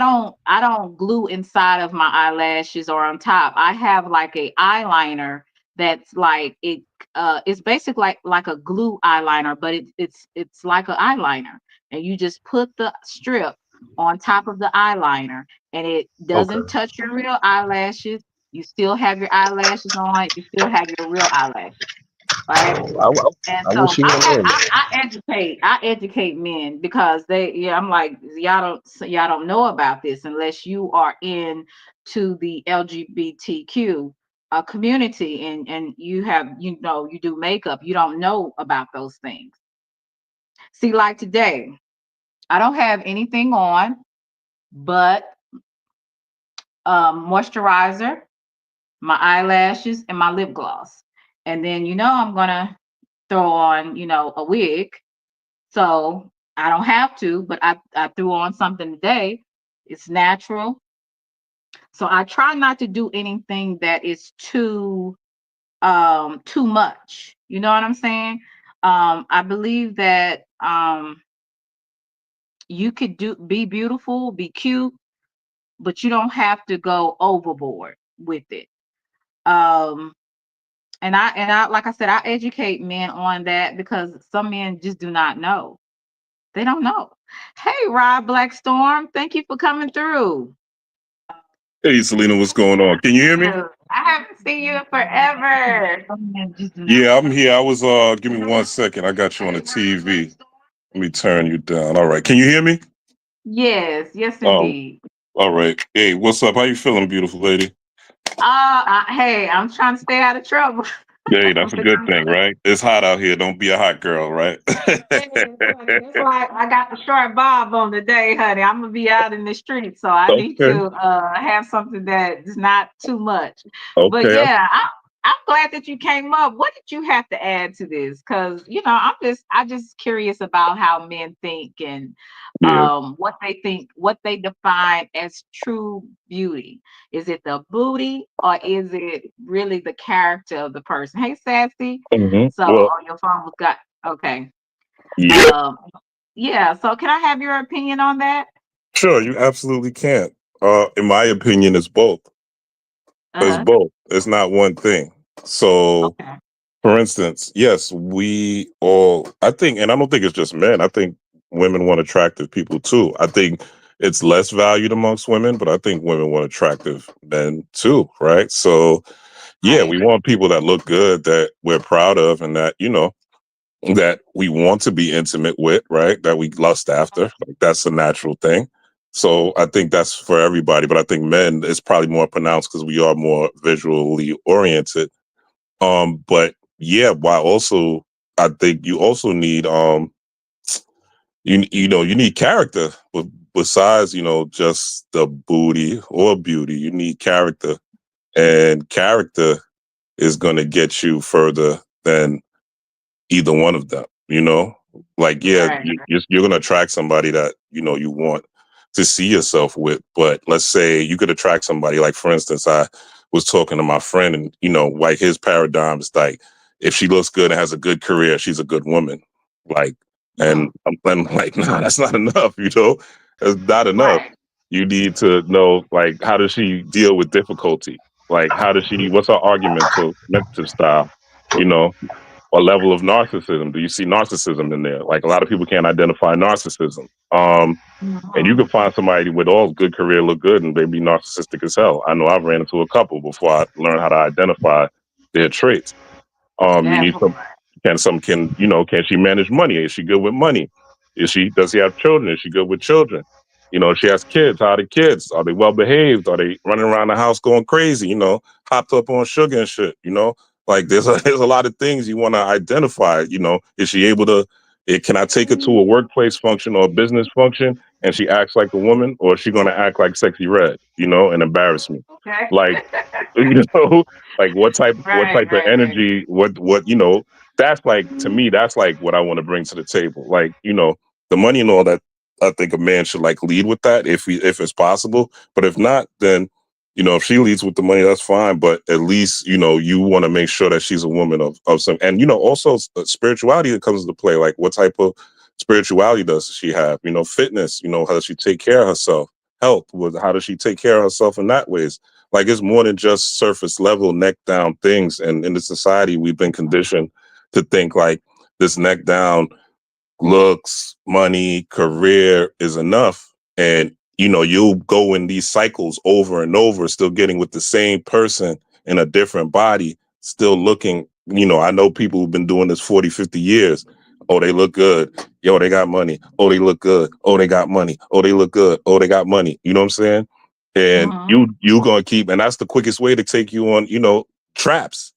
don't glue inside of my eyelashes or on top. I have like a eyeliner that's like it's basically like a glue eyeliner, but it's like an eyeliner, and you just put the strip on top of the eyeliner, and it Okay. doesn't touch your real eyelashes. You still have your eyelashes on. You still have your real eyelashes, right? And I so wish you went in. I educate men because they yeah I'm like y'all don't know about this unless you are in to the LGBTQ community and you have you know you do makeup you don't know about those things. See, like today I don't have anything on but moisturizer, my eyelashes, and my lip gloss, and then you know I'm gonna throw on you know a wig. So I don't have to, but I threw on something today. It's natural. So I try not to do anything that is too much. You know what I'm saying? I believe that you could be beautiful, be cute, but you don't have to go overboard with it. Um and I like I said, I educate men on that because some men just do not know. They don't know. Hey, Rob Blackstorm, thank you for coming through. Hey, Selena, what's going on? Can you hear me? I haven't seen you in forever. Yeah, I'm here. I was give me 1 second. I got you on the TV. Let me turn you down. All right. Can you hear me? Yes, yes, Oh, indeed. all right. Hey, what's up? How you feeling, beautiful lady? Hey, I'm trying to stay out of trouble. Hey, that's a good thing, right? It's hot out here. Don't be a hot girl, right? Hey, honey, that's why I got the short bob on today, honey. I'm gonna be out in the street, so I need Okay. to have something that is not too much. But Okay. yeah, I'm glad that you came up. What did you have to add to this? Because you know, I just curious about how men think and Yeah. what they think, what they define as true beauty. Is it the booty or is it really the character of the person? Hey, Sassy. So, Well, oh, your phone was got okay. yeah. Um, yeah. So, can I have your opinion on that? Sure, you absolutely can. In my opinion, it's both. It's Uh-huh. both. It's not one thing. So, Okay. for instance, yes, we all, I think, and I don't think it's just men, I think women want attractive people too. I think it's less valued amongst women, but I think women want attractive men too, right? So, yeah, Right. we want people that look good, that we're proud of, and that, that we want to be intimate with, right? That we lust after. Like, that's a natural thing. So I think that's for everybody, but I think men is probably more pronounced because we are more visually oriented, but yeah, while also I think you also need you need character, but besides just the booty or beauty, you need character, and character is going to get you further than either one of them. Like, yeah, Right. you're going to attract somebody that you want to see yourself with. But let's say you could attract somebody, like, for instance, I was talking to my friend, and like, his paradigm is like, if she looks good and has a good career, she's a good woman. Like, and Mm, I'm like, no, that's not enough. That's not enough. right. You need to know, like, how does she deal with difficulty? Like, what's her argumentative style? You know, or level of narcissism. Do you see narcissism in there? Like, a lot of people can't identify narcissism. And you Mhm. can find somebody with all good career, look good, and they be narcissistic as hell. I know I've ran into a couple before I learned how to identify their traits. You That need part. can she manage money? Is she good with money? Does she have children? Is she good with children? If she has kids, how are the kids? Are they well behaved? Are they running around the house going crazy? Hopped up on sugar and shit. Like, there's a lot of things you want to identify. Is she able to? Can I take her to a workplace function or a business function and she acts like a woman, or is she going to act like Sexy Red? And embarrass me? Okay. Like, you know, like, what type of Right. energy, that's like, to me, that's like what I want to bring to the table. Like, the money and all that. I think a man should, like, lead with that if it's possible. But if not, then if she leads with the money, that's fine. But at least you want to make sure that she's a woman of some, and also spirituality that comes into play. Like, what type of spirituality does she have? Fitness. How does she take care of herself? Health. How does she take care of herself in that ways? Like, it's more than just surface level, neck down things. And in the society, we've been conditioned to think like this neck down looks, money, career is enough. And, you'll go in these cycles over and over, still getting with the same person in a different body, still looking, I know people who've been doing this 40, 50 years. Oh, they look good. Yo, they got money. Oh, they look good. Oh, they got money. Oh, they look good. Oh, they got money. You know what I'm saying? And Hmm. you gonna keep, and that's the quickest way to take you on, traps.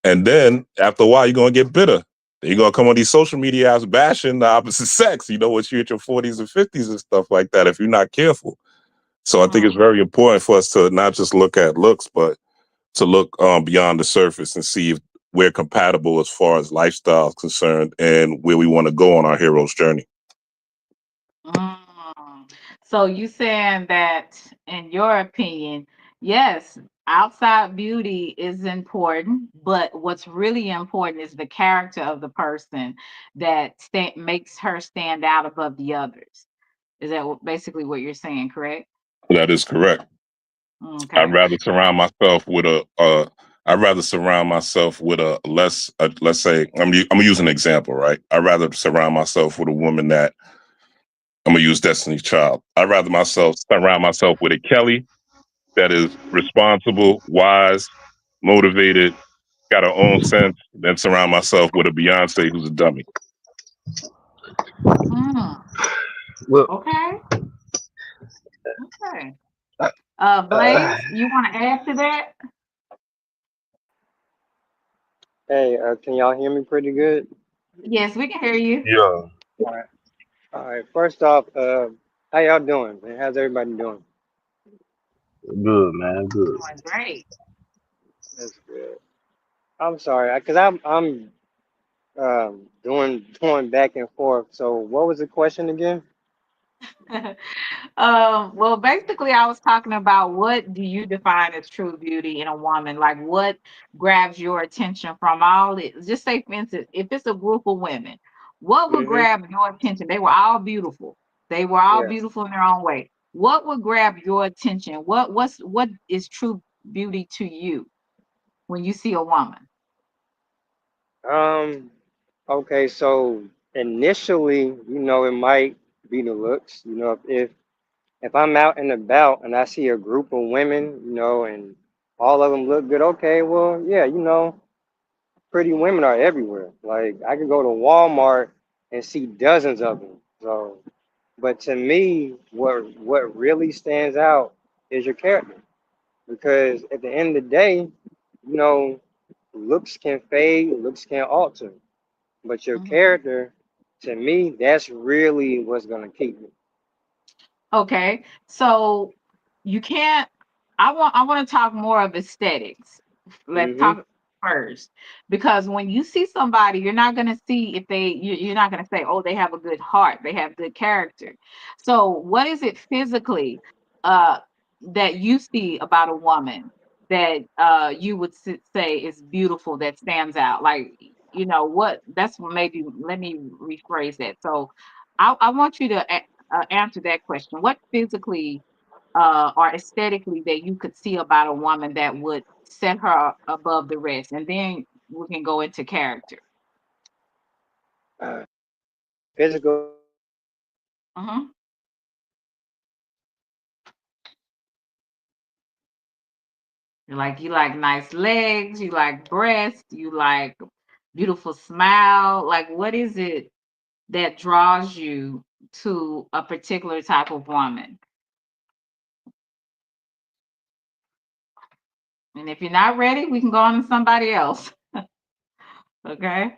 And then after a while, you're gonna get bitter. Then you're gonna come on these social media apps bashing the opposite sex, once you're at your 40s and 50s and stuff like that, if you're not careful. So I think it's Hmm. very important for us to not just look at looks, but to look beyond the surface and see if we're compatible as far as lifestyle is concerned and where we want to go on our hero's journey. Mm. So you saying that, in your opinion, yes, outside beauty is important, but what's really important is the character of the person that makes her stand out above the others. Is that basically what you're saying, correct? That is correct. I'd Okay. rather surround myself with I'd rather surround myself with a less, let's say, I'm gonna use an example, right? I'd rather surround myself with a woman that, I'm gonna use Destiny's Child. I'd rather myself surround myself with a Kelly that is responsible, wise, motivated, got her own sense, than surround myself with a Beyonce who's a dummy. Mm. Well, Okay. Okay. uh, Blaze, you want to add to that? Hey, can y'all hear me pretty good? Yes, we can hear you. yeah, All right. All right. First off, how y'all doing, man? How's everybody doing? good man, good. Doing great. That's good. I'm sorry, cause I'm doing back and forth. So what was the question again? Well, basically, I was talking about, what do you define as true beauty in a woman? Like, what grabs your attention from all it? Just say, for instance, if it's a group of women, what would Mm-hmm. grab your attention? They were all beautiful. They were all Yeah. beautiful in their own way. What would grab your attention? What is true beauty to you when you see a woman? Um. Okay. So initially, it might be the looks. If I'm out and about and I see a group of women, and all of them look good. Okay. Well, yeah. Pretty women are everywhere. Like I could go to Walmart and see dozens of them. So, but to me, what really stands out is your character, because at the end of the day, you know, looks can fade, looks can alter. But your Mhm. character, to me, that's really what's gonna keep you. Okay, so you can't. I want to talk more of aesthetics. Let's Hmm. talk first, because when you see somebody, you're not gonna see if you're not gonna say, oh, they have a good heart, they have good character. So what is it physically uh that you see about a woman that you would say is beautiful, that stands out? Like, what? That's what, maybe let me rephrase that. So I want you to answer that question. What physically or aesthetically that you could see about a woman that would set her above the rest? And then we can go into character. Physical. Hmm. You like nice legs, you like breasts, you like beautiful smile. Like, what is it that draws you to a particular type of woman? And if you're not ready, we can go on to somebody else. Okay.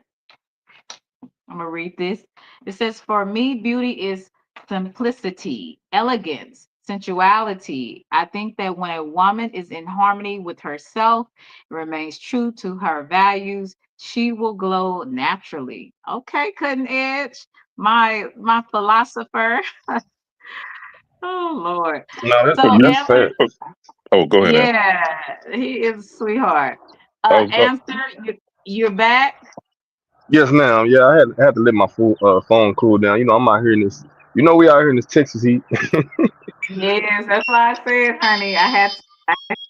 I'm gonna read this. It says, "For me, beauty is simplicity, elegance, sensuality. I think that when a woman is in harmony with herself, remains true to her values, she will glow naturally." Okay, cutting edge, my philosopher. Oh Lord. No, For So me, that's answer, fair. oh, go ahead, Ann. yeah, he is a sweetheart. Oh, Answer, you're back. Yes, ma'am. Yeah, I had to let my phone cool down. I'm out here in this. We out here in this Texas heat. Yes, that's why I said, honey, I had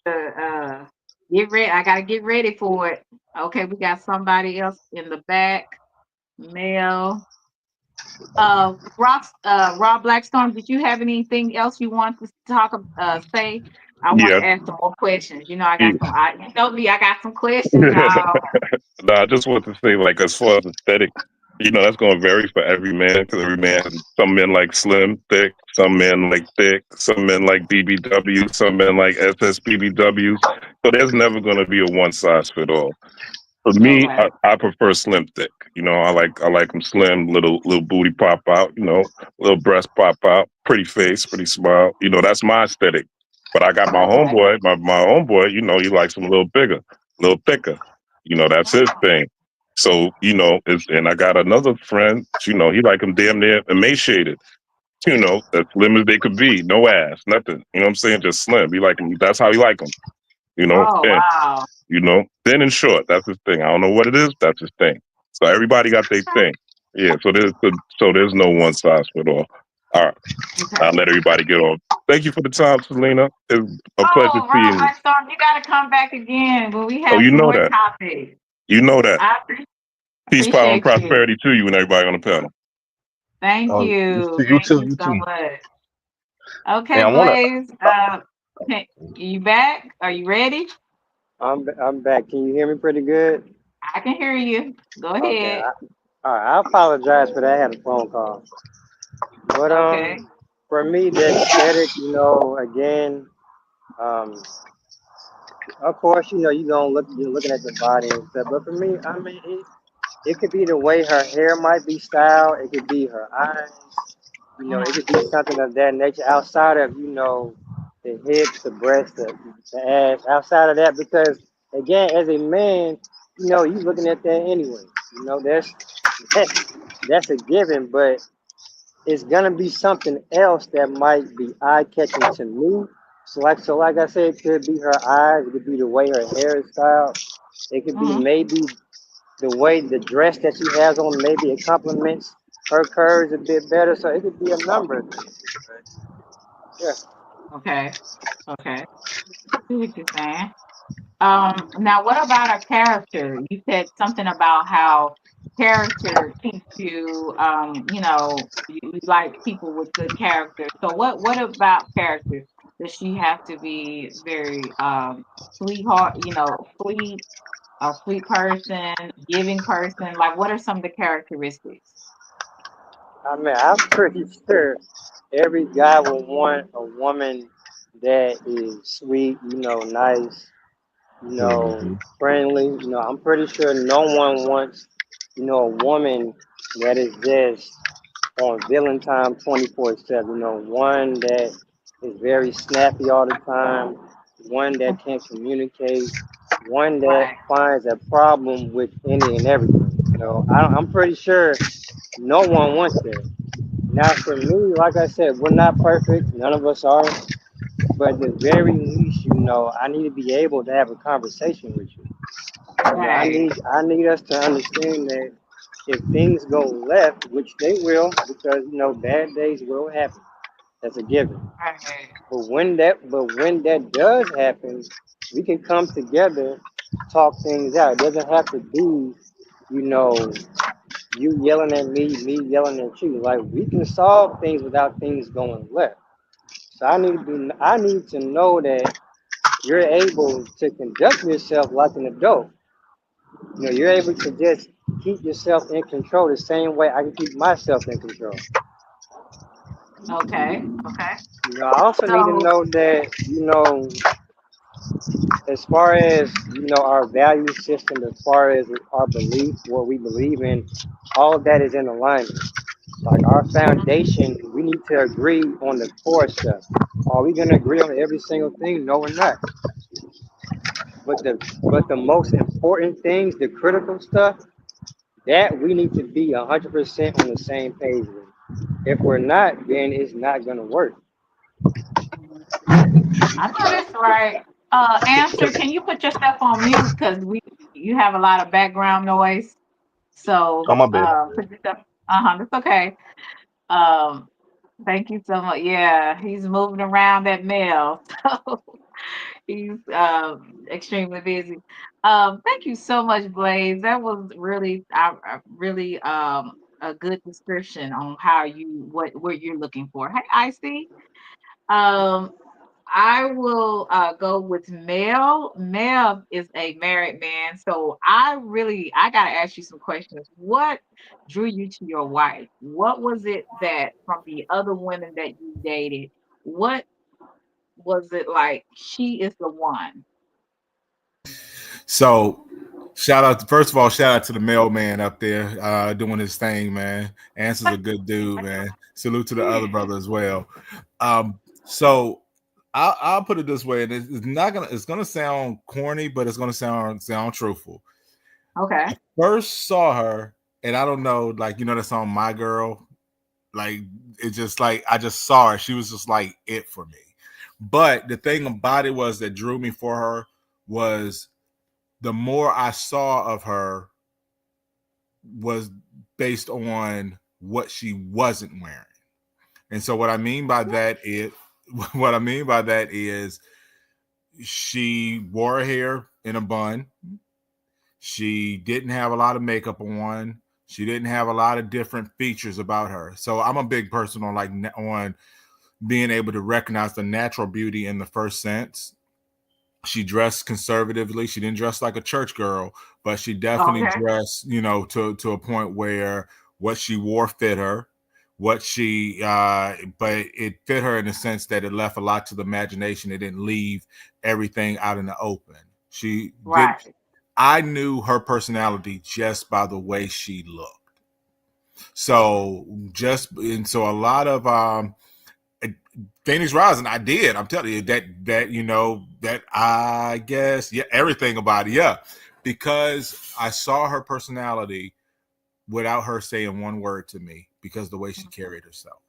to get ready. I gotta get ready for it. Okay, we got somebody else in the back. Male. Rob Blackstorm, did you have anything else you want to say? I want yeah. to ask some more questions. I got Yeah. some. You know me. I got some questions, y'all. No, I just want to say, like, as far as aesthetic, that's going to vary for every man because every man has some men like slim, thick, some men like thick, some men like BBW, some men like SSBBW. So there's never going to be a one size fit all. For me, Okay. I prefer slim thick. I like them slim, little booty pop out. Little breast pop out, pretty face, pretty smile. That's my aesthetic. But I got my Okay. homeboy, my homeboy. He likes them a little bigger, a little thicker. That's his thing. So and I got another friend. He like him damn near emaciated. As slim as they could be, no ass, nothing. You know what I'm saying? Just slim. He like him. That's how he like him. Oh And wow. thin and short. That's his thing. I don't know what it is. That's his thing. So everybody got their thing. Yeah. So there's no one size fit all. All right. I'll Okay. let everybody get on. Thank you for the time, Selena. It's a pleasure Oh, Rob seeing you. Blackstorm, you got to come back again when we Oh, have you some know more that. topics. You know that. I Peace, power, and appreciate you. prosperity to you and everybody on the panel. Thank You you. too. You Thank too. you You so too. much. And Okay, I wanna. Blaze. You back? Are you ready? I'm back. Can you hear me pretty good? I can hear you. Go Okay. ahead. All right. I apologize for that. I had a phone call. But Okay. for me, the aesthetic, again, um, of course, you're looking at the body and stuff. But for me, I mean, it could be the way her hair might be styled. It could be her eyes. It Hmm. could be something of that nature outside of, the hips, the breasts, the ass, outside of that. Because, again, as a man, you looking at that anyway. That's a given, but it's gonna be something else that might be eye catching to me. So like I said, it could be her eyes, it could be the way her hair is styled, it could be Hmm. maybe the way the dress that she has on, maybe it complements her curves a bit better. So it could be a number of things. Yeah. Okay. Okay. See what you're saying. Now what about a character? You said something about how character keeps you, you like people with good character. So what about character? Does she have to be very sweetheart, sweet, a sweet person, giving person? Like, what are some of the characteristics? I mean, I'm pretty sure every guy will want a woman that is sweet, nice, Mhm. friendly. I'm pretty sure no one wants a woman that is just on villain time 24/7. One that is very snappy all the time, one that can't communicate, one that Right. finds a problem with any and everything. I'm pretty sure no one wants that. Now, for me, like I said, we're not perfect. None of us are. But at the very least, I need to be able to have a conversation with you. I Right. need us to understand that if things go left, which they will, because bad days will happen. That's a given. Right. But when that does happen, we can come together, talk things out. It doesn't have to be, you know, you yelling at me yelling at you. Like we can solve things without things going left. So I need to know that you're able to conduct yourself like an adult. You're able to just keep yourself in control the same way I can keep myself in control. Okay. Okay. I also need to So, know that, as far as, our value system, as far as our belief, what we believe in, all of that is in alignment. Like our foundation, we need to agree on the core stuff. Are we gonna agree on every single thing? No, we're not. But the most important things, the critical stuff, that we need to be 100% on the same page with. If we're not, then it's not gonna work. I know that's right. Answer, can you put yourself on mute? Because you have a lot of background noise. Oh, So my bad. put yourself, that's okay. Um, thank you so much. Yeah, he's moving around that mail. So he's extremely busy. Thank you so much, Blaze. That was really really a good description on how you what you're looking for. Hey, Icy. Um, I will go with Mel. Mel is a married man, so I gotta ask you some questions. What drew you to your wife? What was it that from the other women that you dated? What was it like? She is the one. So shout out first of all, shout out to the mailman up there doing his thing, man. Answer's a good dude, man. Salute to the other brother as well. So I'll put it this way, and it's not gonna it's gonna sound corny, but it's gonna sound truthful. Okay. First saw her, and I don't know, like that song My Girl, like it's just like I just saw her. She was just like it for me. But the thing about it was that drew me for her was the more I saw of her was based on what she wasn't wearing. And so what I mean by that is she wore her hair in a bun. She didn't have a lot of makeup on. She didn't have a lot of different features about her. So I'm a big person on being able to recognize the natural beauty in the first sense. She dressed conservatively. She didn't dress like a church girl, but she definitely Okay. dressed, to a point where what she wore fit her. But it fit her in the sense that it left a lot to the imagination. It didn't leave everything out in the open. She did. Right. I knew her personality just by the way she looked. So a lot of Phoenix Rising, I did. I'm telling you that I guess everything about it, because I saw her personality without her saying one word to me because the way she carried herself.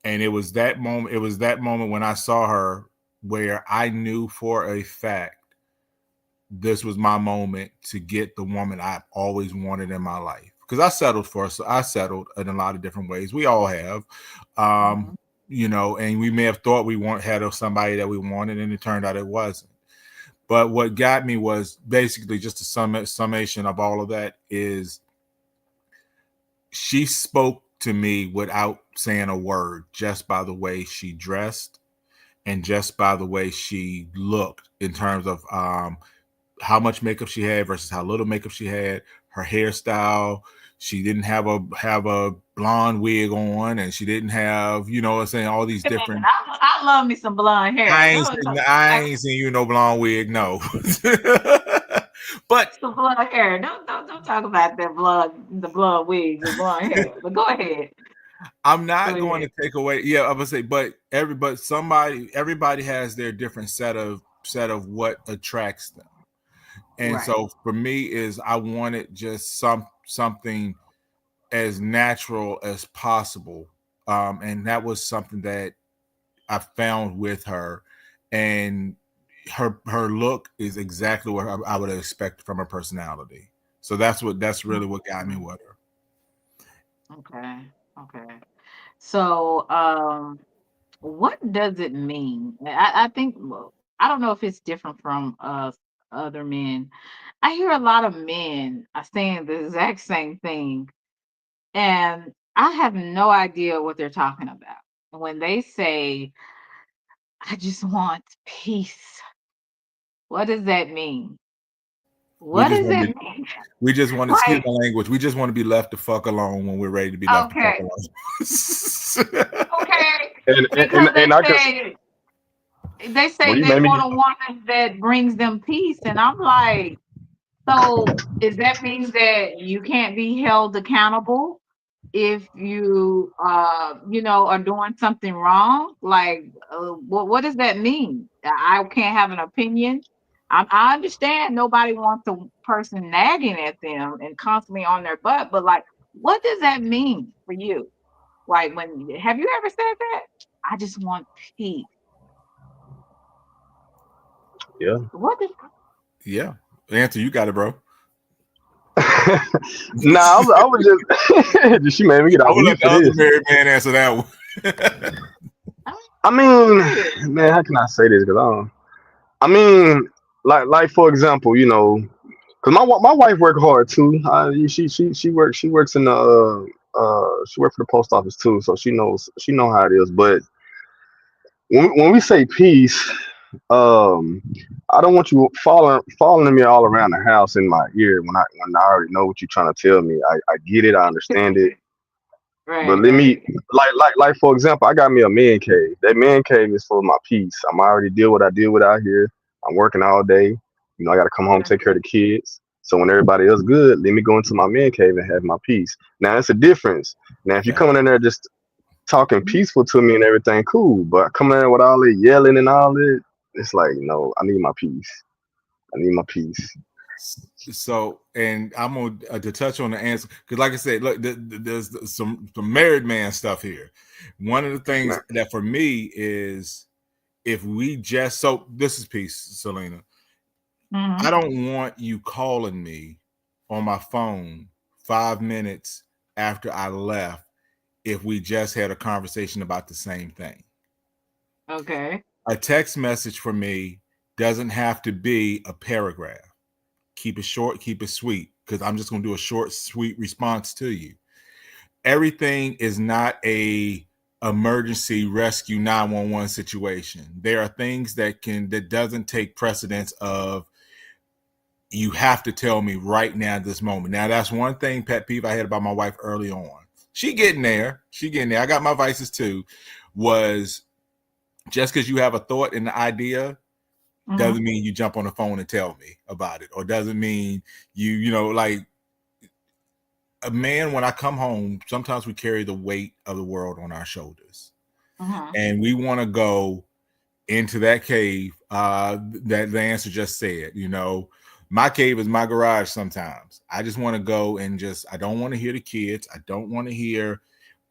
And it was that moment. It was that moment when I saw her where I knew for a fact this was my moment to get the woman I've always wanted in my life. Because I settled in a lot of different ways. We all have. Mhm. And we may have thought we had somebody that we wanted, and it turned out it wasn't. But what got me was basically just a summation of all of that is she spoke to me without saying a word, just by the way she dressed and just by the way she looked in terms of how much makeup she had versus how little makeup she had, her hairstyle. She didn't have a blonde wig on, and she didn't have, what I'm saying, all these Wait a minute. different. I love me some blonde hair. I ain't seen you no blonde wig, no. But It's the blonde hair. Don't talk about that the blonde wigs, the blonde hair. But go ahead. I'm Go not going ahead. to take away. Yeah, I would say, but everybody has their different set of what attracts them. And Right. so for me is I wanted just something as natural as possible. And that was something that I found with her, and her look is exactly what I would expect from her personality. So that's really what got me Mhm. with her. Okay. Okay. So, what does it mean? I think, well, I don't know if it's different from other men. I hear a lot of men are saying the exact same thing, and I have no idea what they're talking about. When they say, I just want peace, what does that mean? We What just does want to that be mean? we just want to excuse Like, my language. We just want to be left the fuck alone when we're ready to be left the fuck okay, alone. okay, And because and I can. they Well, say you they made me want get. a woman that brings them peace, and I'm like, so is that means that you can't be held accountable if you are doing something wrong? Like, what does that mean? I can't have an opinion. I understand nobody wants a person nagging at them and constantly on their butt, but like, what does that mean for you? Like, when have you ever said that? I just want peace. Yeah. What does Yeah. Answer, you got it, bro. Nah, I was just. She made me get I off will let mute the for other this. married man answer that one. I I mean, shit. mean, man, how can I say this? Because I don't. I mean, like for example, because my wife work hard too. She works in the she works for the post office too, so she know how it is. But when we say peace, um, I don't want you following me all around the house in my ear when I already know what you're trying to tell me. I get it, I understand it. But Right, let me right. like for example, I got me a man cave. That man cave is for my peace. I'm already deal what I deal with out here. I'm working all day. I gotta come home, take care of the kids. So when everybody else good, let me go into my man cave and have my peace. Now it's a difference. Now if you're Fact. coming in there just talking peaceful to me and everything, cool. But coming in there with all that yelling and all that, it's like no, I need my peace. I need my peace. So, and I'm gonna to touch on the answer because, like I said, look, there's some married man stuff here. One of the things Man. that for me is if we just so this is peace, Selena. I Mhm. don't want you calling me on my phone 5 minutes after I left if we just had a conversation about the same thing. Okay. A text message for me doesn't have to be a paragraph. Keep it short, keep it sweet, because I'm just going to do a short, sweet response to you. Everything is not a emergency rescue 911 situation. There are things that doesn't take precedence of you have to tell me right now at this moment. Now that's one thing pet peeve I had about my wife early on. She getting there. She getting there. I got my vices too. Was just because you have a thought and an idea Mhm. doesn't mean you jump on the phone and tell me about it, or doesn't mean like a man. When I come home, sometimes we carry the weight of the world on our shoulders, Mhm. and we want to go into that cave that the answer just said. My cave is my garage. Sometimes I just want to go and just I don't want to hear the kids. I don't want to hear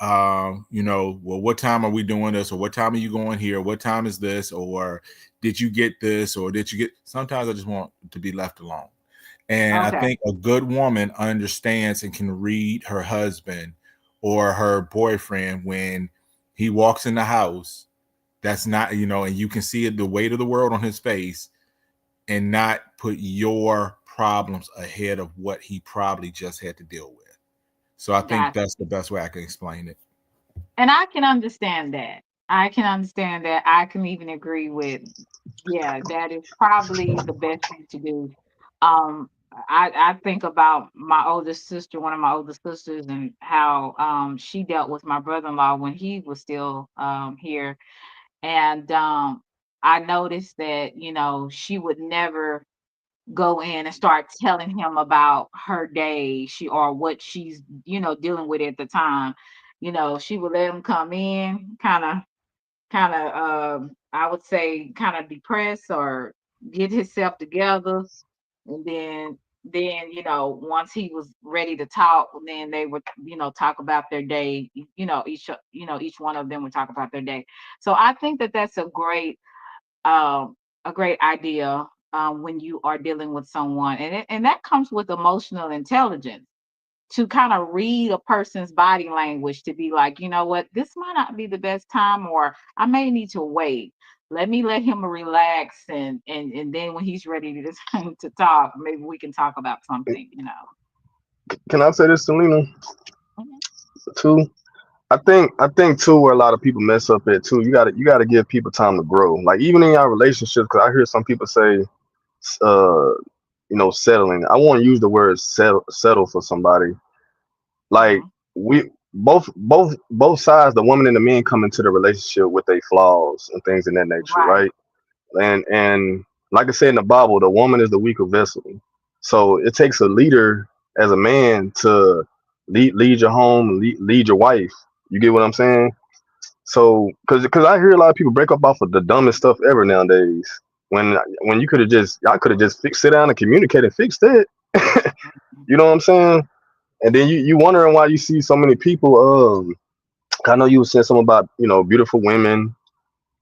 well, what time are we doing this, or what time are you going here, what time is this, or did you get this, or did you get sometimes I just want to be left alone. And I Okay. think a good woman understands and can read her husband or her boyfriend when he walks in the house. That's not, and you can see it, the weight of the world on his face, and not put your problems ahead of what he probably just had to deal with. So I think Got that's the best way I can explain it. And I can understand that. I can understand that. I can even agree with, yeah, that is probably the best thing to do. I think about my oldest sister, one of my older sisters, and how she dealt with my brother-in-law when he was still here. And I noticed that, she would never go in and start telling him about her day, or what she's, dealing with at the time. She would let him come in kind of I would say kind of depressed or get himself together, and then once he was ready to talk, then they would talk about their day. Each one of them would talk about their day. So I think that that's a great idea, when you are dealing with someone, and that comes with emotional intelligence, to kind of read a person's body language, to be like, you know what, this might not be the best time, or I may need to wait. Let him relax, and then when he's ready to talk, maybe we can talk about something. Can I say this, Selena? Mhm. Too. I think too where a lot of people mess up at too. You gotta give people time to grow. Like even in your relationships, because I hear some people say, uh, settling. I won't use the word settle for somebody. Like Mhm. we both sides, the woman and the man, come into the relationship with their flaws and things in that nature, Right. right? And like I said in the Bible, the woman is the weaker vessel. So it takes a leader as a man to lead your home, lead your wife. You get what I'm saying? So, cause I hear a lot of people break up off of the dumbest stuff ever nowadays. When you could have just y'all could have just sit down and communicate and fixed it. You know what I'm saying? And then you wondering why you see so many people. I know you were saying something about beautiful women,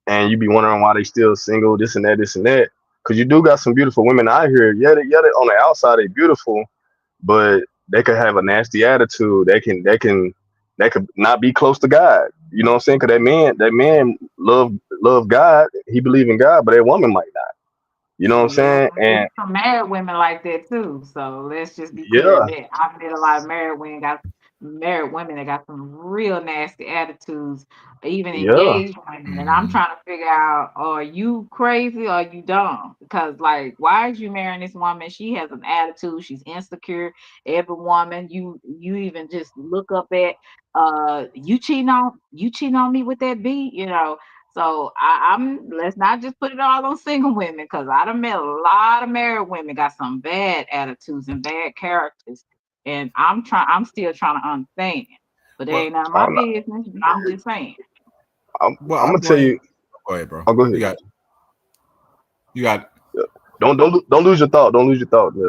and you be wondering why they still single, this and that. Cause you do got some beautiful women out here. Yeah, they on the outside they beautiful, but they could have a nasty attitude. They could not be close to God. You know what I'm saying? Cause that man love God. He believe in God, but that woman might not. You know what I'm Yeah, saying? there's And some married women like that too. So let's just be clear of yeah, that. I've met a lot of married women that got some real nasty attitudes, even yeah, engaged women. And I'm Mhm. trying to figure out, are you crazy or are you dumb? Because like, why is you marrying this woman? She has an attitude. She's insecure. Every woman you even just look up at, you cheating on me with that beat. So I'm let's not just put it all on single women, because I done met a lot of married women got some bad attitudes and bad characters, and I'm still trying to understand. But it Well, ain't none of I my don't know. business. But I'm just saying. well, I'm I'll gonna go tell ahead. you. Go ahead, bro. Oh, go You ahead. got, you got. Don't lose your thought. Don't lose your thought. Yeah,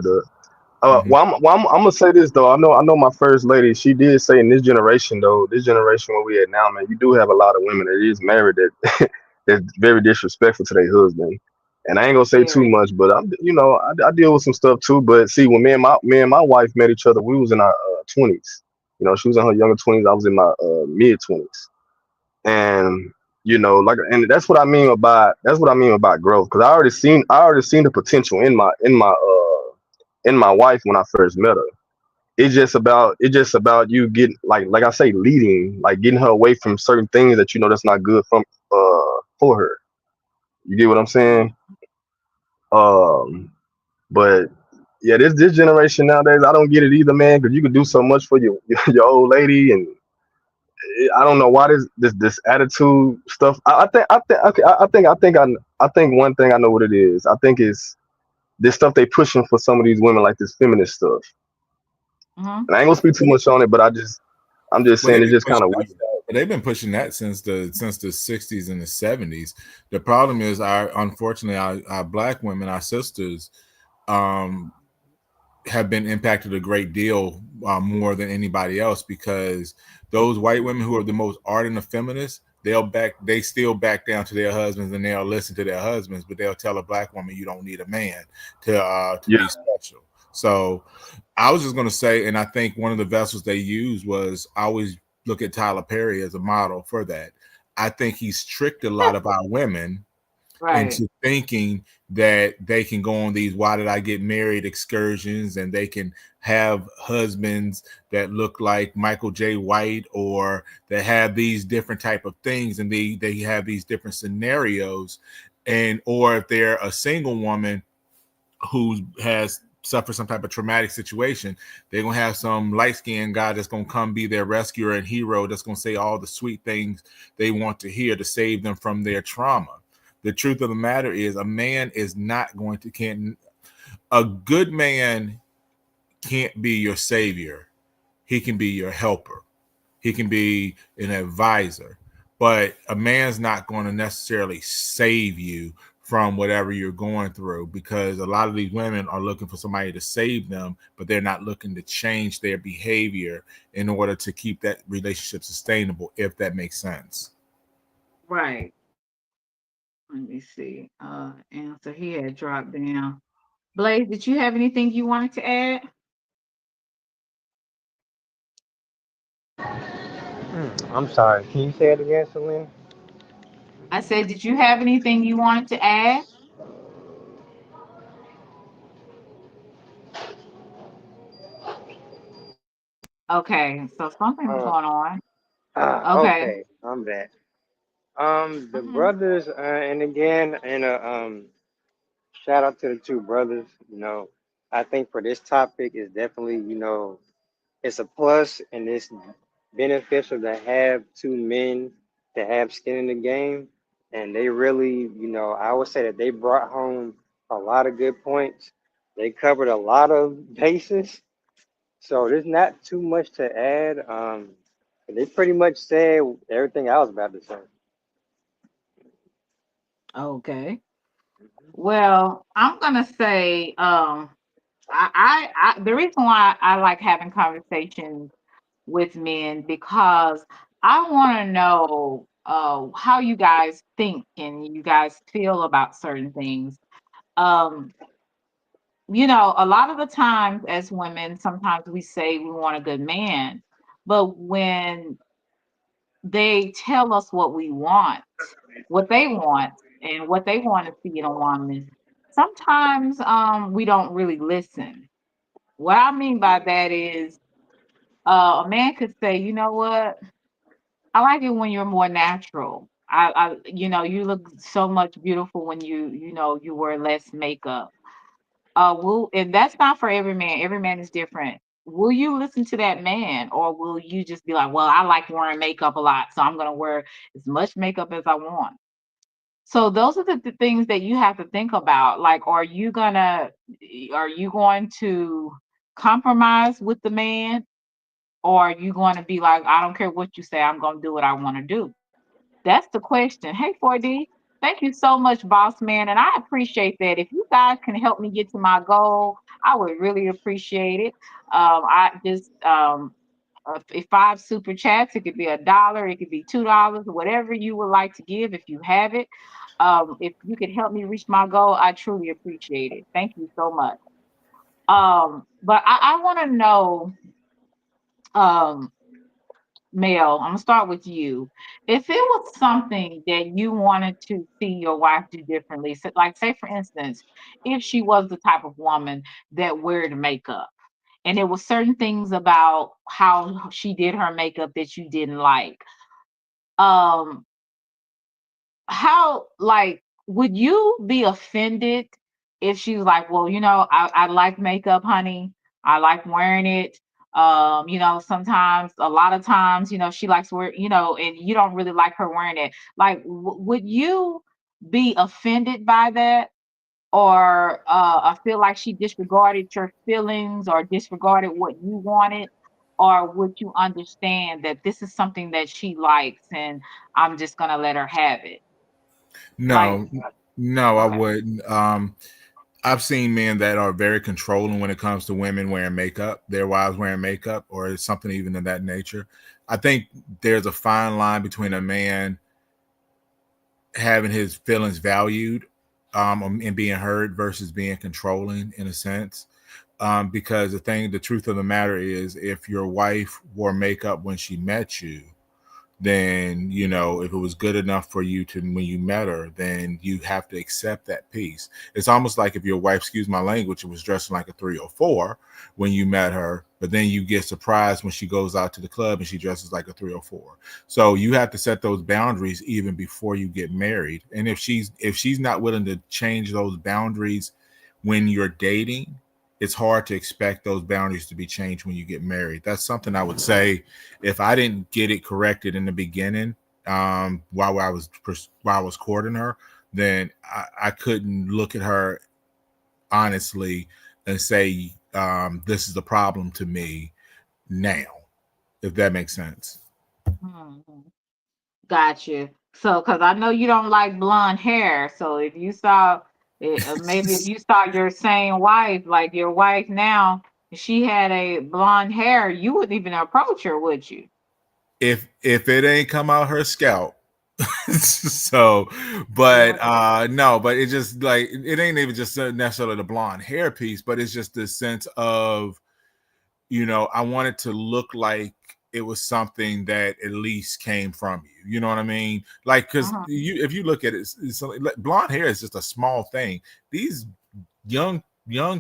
Mhm. I'm gonna say this though. I know my first lady. She did say in this generation though, this generation where we at now, man, you do have a lot of women that is married that that's very disrespectful to their husband. And I ain't gonna say too Very. much, but I deal with some stuff too. But see, when me and my wife met each other, we was in our 20s. She was in her younger 20s. I was in my mid 20s, and and that's what I mean about growth. Because I already seen the potential in my wife when I first met her. It's just about you getting like I say, leading, like getting her away from certain things that that's not good for her. You get what I'm saying? Um, but yeah, this generation nowadays, I don't get it either, man. Because you could do so much for your your old lady, and I don't know why this attitude stuff. I think okay, I think one thing I know what it is. I think it's this stuff they pushing for some of these women, like this feminist stuff. Hmm. And I ain't gonna speak too much on it, but I'm just Well, saying they've it's been just kind pushing of that. weird. They've been pushing that since the 60s and the 70s. The problem is, unfortunately, our black women, our sisters, um, have been impacted a great deal, more than anybody else, because those white women who are the most ardent of feminists, they still back down to their husbands, and they'll listen to their husbands, but they'll tell a black woman, you don't need a man to Yeah, be special. So I was just going to say, and I think one of the vessels they used was, I always look at Tyler Perry as a model for that. I think he's tricked a lot of our women Right. into thinking that they can go on these "why did I get married" excursions, and they can have husbands that look like Michael J. White, or that have these different type of things, and they have these different scenarios. And or if they're a single woman who has suffered some type of traumatic situation, they're gonna have some light skinned guy that's gonna come be their rescuer and hero, that's gonna say all the sweet things they want to hear to save them from their trauma. The truth of the matter is, a man is not going to can a good man can't be your savior. He can be your helper. He can be an advisor, but a man's not going to necessarily save you from whatever you're going through, because a lot of these women are looking for somebody to save them, but they're not looking to change their behavior in order to keep that relationship sustainable, if that makes sense. Right. Let me see. Answer he had dropped down. Blaze, did you have anything you wanted to add? I'm sorry. Can you say it again, Celine? I said, did you have anything you wanted to add? Okay, so something's Uh, going on. Okay. okay, I'm back. The Mhm. brothers, and again, and shout out to the two brothers. I think for this topic is definitely, it's a plus and it's beneficial to have two men to have skin in the game. And they really, I would say that they brought home a lot of good points. They covered a lot of bases. So there's not too much to add. They pretty much said everything I was about to say. Okay. Well, I'm gonna say, the reason why I like having conversations with men, because I want to know how you guys think and you guys feel about certain things. Um, a lot of the times as women, sometimes we say we want a good man, but when they tell us what they want, and what they want to see in a woman, sometimes we don't really listen. What I mean by that is, a man could say, you know what, I like it when you're more natural. You look so much beautiful when you wear less makeup. And that's not for every man. Every man is different. Will you listen to that man, or will you just be like, well, I like wearing makeup a lot, so I'm gonna wear as much makeup as I want? So those are the things that you have to think about. Like, are you going to compromise with the man, or are you going to be like, I don't care what you say, I'm going to do what I want to do? That's the question. Hey, 4D, thank you so much, boss man. And I appreciate that. If you guys can help me get to my goal, I would really appreciate it. I just, if 5 super chats, it could be $1, it could be $2, whatever you would like to give if you have it. If you could help me reach my goal, I truly appreciate it. Thank you so much. But I want to know, um, Mel, I'm gonna start with you. If it was something that you wanted to see your wife do differently, so like say for instance, if she was the type of woman that wear the makeup, and there were certain things about how she did her makeup that you didn't like, um, how, like, would you be offended if she was like, well, I like makeup, honey. I like wearing it. Sometimes, a lot of times, she likes wear, and you don't really like her wearing it. Like, would you be offended by that? Or I feel like she disregarded your feelings or disregarded what you wanted? Or would you understand that this is something that she likes and I'm just gonna let her have it? Like, No, no, I okay. wouldn't. I've seen men that are very controlling when it comes to women wearing makeup, their wives wearing makeup, or something even of that nature. I think there's a fine line between a man having his feelings valued, and being heard, versus being controlling in a sense. Because the truth of the matter is, if your wife wore makeup when she met you, then if it was good enough for you to when you met her, then you have to accept that piece. It's almost like if your wife, excuse my language, was dressing like a 304 when you met her, but then you get surprised when she goes out to the club and she dresses like a 304. So you have to set those boundaries even before you get married. And if she's not willing to change those boundaries when you're dating, it's hard to expect those boundaries to be changed when you get married. That's something I would say, if I didn't get it corrected in the beginning, while I was courting her, then I couldn't look at her honestly and say, this is the problem to me now, if that makes sense. Mhm. Gotcha. So, because I know you don't like blonde hair, so if you saw it, maybe if you saw your same wife, like your wife now, if she had a blonde hair, you wouldn't even approach her, would you? If it ain't come out her scalp. So, but Yeah. no, but it just like it ain't even just necessarily the blonde hair piece, but it's just this sense of, I want it to look like it was something that at least came from you. You know what I mean? Like, because Uh-huh. if you look at it, like, blonde hair is just a small thing. These young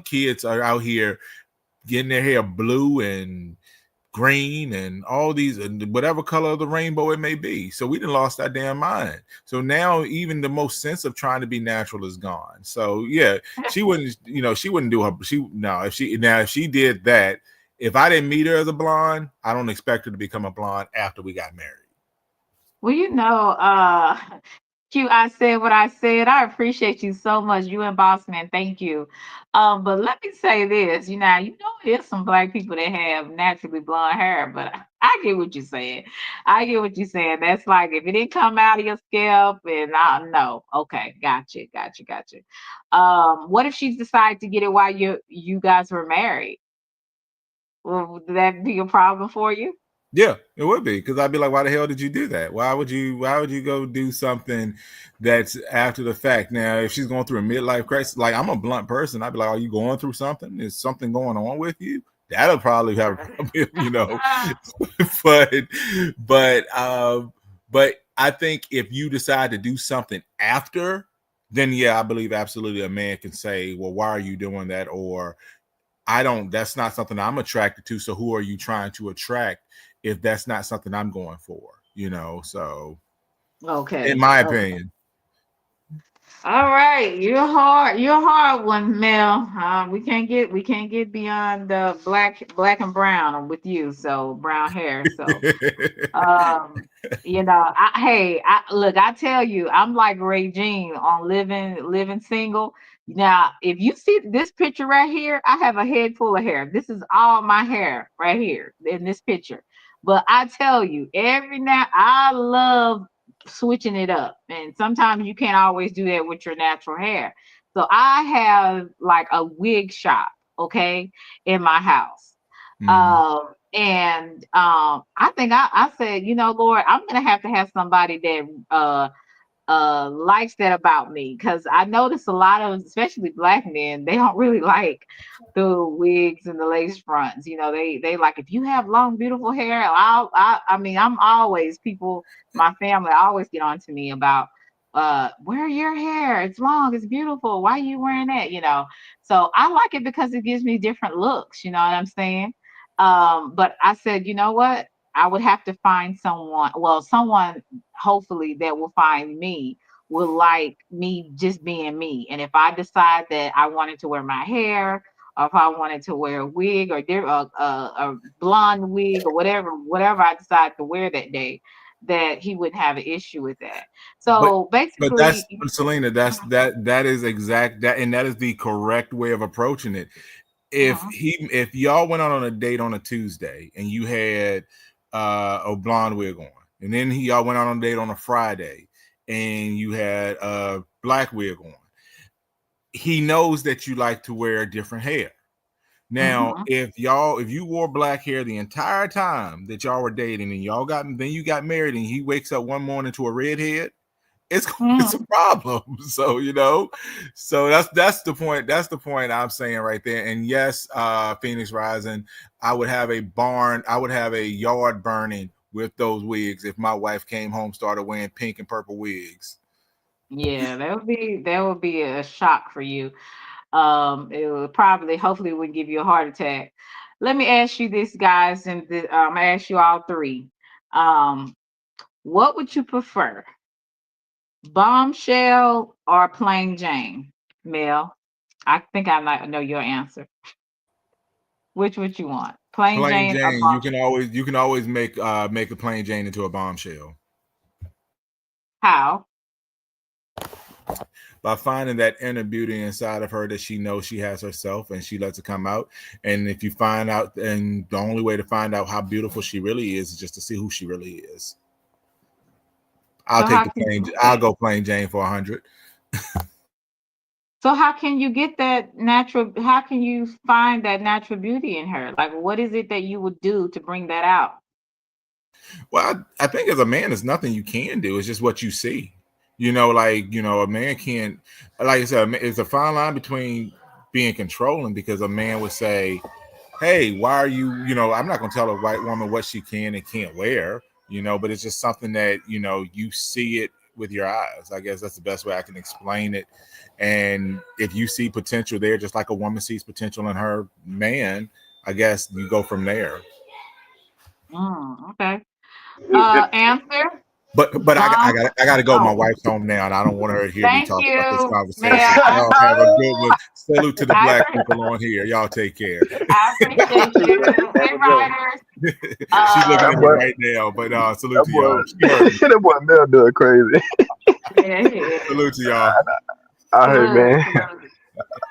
kids are out here getting their hair blue and green and all these and whatever color of the rainbow it may be. So we done lost our damn mind. So now even the most sense of trying to be natural is gone. So yeah, she wouldn't, she wouldn't do her. She no, if she did that, if I didn't meet her as a blonde, I don't expect her to become a blonde after we got married. Well, Q, I said what I said. I appreciate you so much. You and Bossman, thank you. But let me say this, there's some black people that have naturally blonde hair, but I get what you're saying. I get what you're saying. That's like if it didn't come out of your scalp, and I no, okay, gotcha. What if she decided to get it while you guys were married? Would that be a problem for you? Yeah, it would be, because I'd be like, why the hell did you do that? Why would you go do something that's after the fact? Now, if she's going through a midlife crisis, like I'm a blunt person, I'd be like, are you going through something? Is something going on with you? That'll probably have a problem, but but I think if you decide to do something after, then yeah, I believe absolutely a man can say, well, why are you doing that? Or that's not something I'm attracted to. So who are you trying to attract if that's not something I'm going for? So in Okay. my Okay. opinion. All right, you're a hard one, Mel. We can't get beyond the black and brown with you. So brown hair. So um, hey, look, I tell you, I'm like Ray Jean on living single. Now, if you see this picture right here, I have a head full of hair. This is all my hair right here in this picture. But I tell you, every now I love switching it up, and sometimes you can't always do that with your natural hair. So I have like a wig shop, okay, in my house. Mhm. I think I said, Lord, I'm gonna have to have somebody that likes that about me, because I notice a lot of, especially black men, they don't really like the wigs and the lace fronts. They like, if you have long beautiful hair, I mean, I'm always people, my family always get on to me about wear your hair, it's long, it's beautiful, why are you wearing that? So I like it because it gives me different looks, you know what I'm saying? But I said, you know what, I would have to find someone hopefully that will find me will like me just being me. And if I decide that I wanted to wear my hair, or if I wanted to wear a wig, or a blonde wig, or whatever I decide to wear that day, that he wouldn't have an issue with that. but So basically, but Selena, that is exact that, and that is the correct way of approaching it. Mhm. If y'all went out on a date on a Tuesday and you had a blonde wig on, and then y'all went out on a date on a Friday and you had a black wig on, he knows that you like to wear different hair. Now, Mhm. if you wore black hair the entire time that y'all were dating, and then you got married, and he wakes up one morning to a redhead, it's it's a Mhm. problem. So so that's the point. That's the point I'm saying right there. And yes, Phoenix Rising, I would have a yard burning with those wigs if my wife came home started wearing pink and purple wigs. Yeah, that would be a shock for you. It will probably, hopefully, wouldn't give you a heart attack. Let me ask you this, guys, and I'm gonna ask you all three. Um, what would you prefer, bombshell or plain Jane? Mel, I think I might know your answer. Which would you want, plain Plain Jane or Jane, bombshell? you can always make a plain Jane into a bombshell. How? by finding that inner beauty inside of her that she knows she has herself and she lets it come out. And if you find out, and the only way to find out how beautiful she really is just to see who she really is. I'll So take how the can you plain. do I'll that? go plain Jane for 100. So how can you get that natural? How can you find that natural beauty in her? Like, what is it that you would do to bring that out? Well, I think as a man, there's nothing you can do. It's just what you see. A man can't. Like I said, it's a fine line between being controlling because a man would say, hey, why are you, I'm not going to tell a white woman what she can and can't wear, but it's just something that, you see it with your eyes. I guess that's the best way I can explain it. And if you see potential there, just like a woman sees potential in her man, I guess you go from there. Okay. It, Answer. But Bomb. I got to go. My Oh, wife's home now, and I don't want her to hear me thank talk about this you, conversation. Mayor. Y'all have a good one. Salute to the I, black appre- people on here. Y'all take care. I appreciate you. Have Hey, a good one. riders. She's looking Uh, that at me boy, right now, but salute that to boy, y'all. She heard me. that boy Mel doing crazy. yeah, yeah. Salute to y'all. I heard, Salute, man. salute.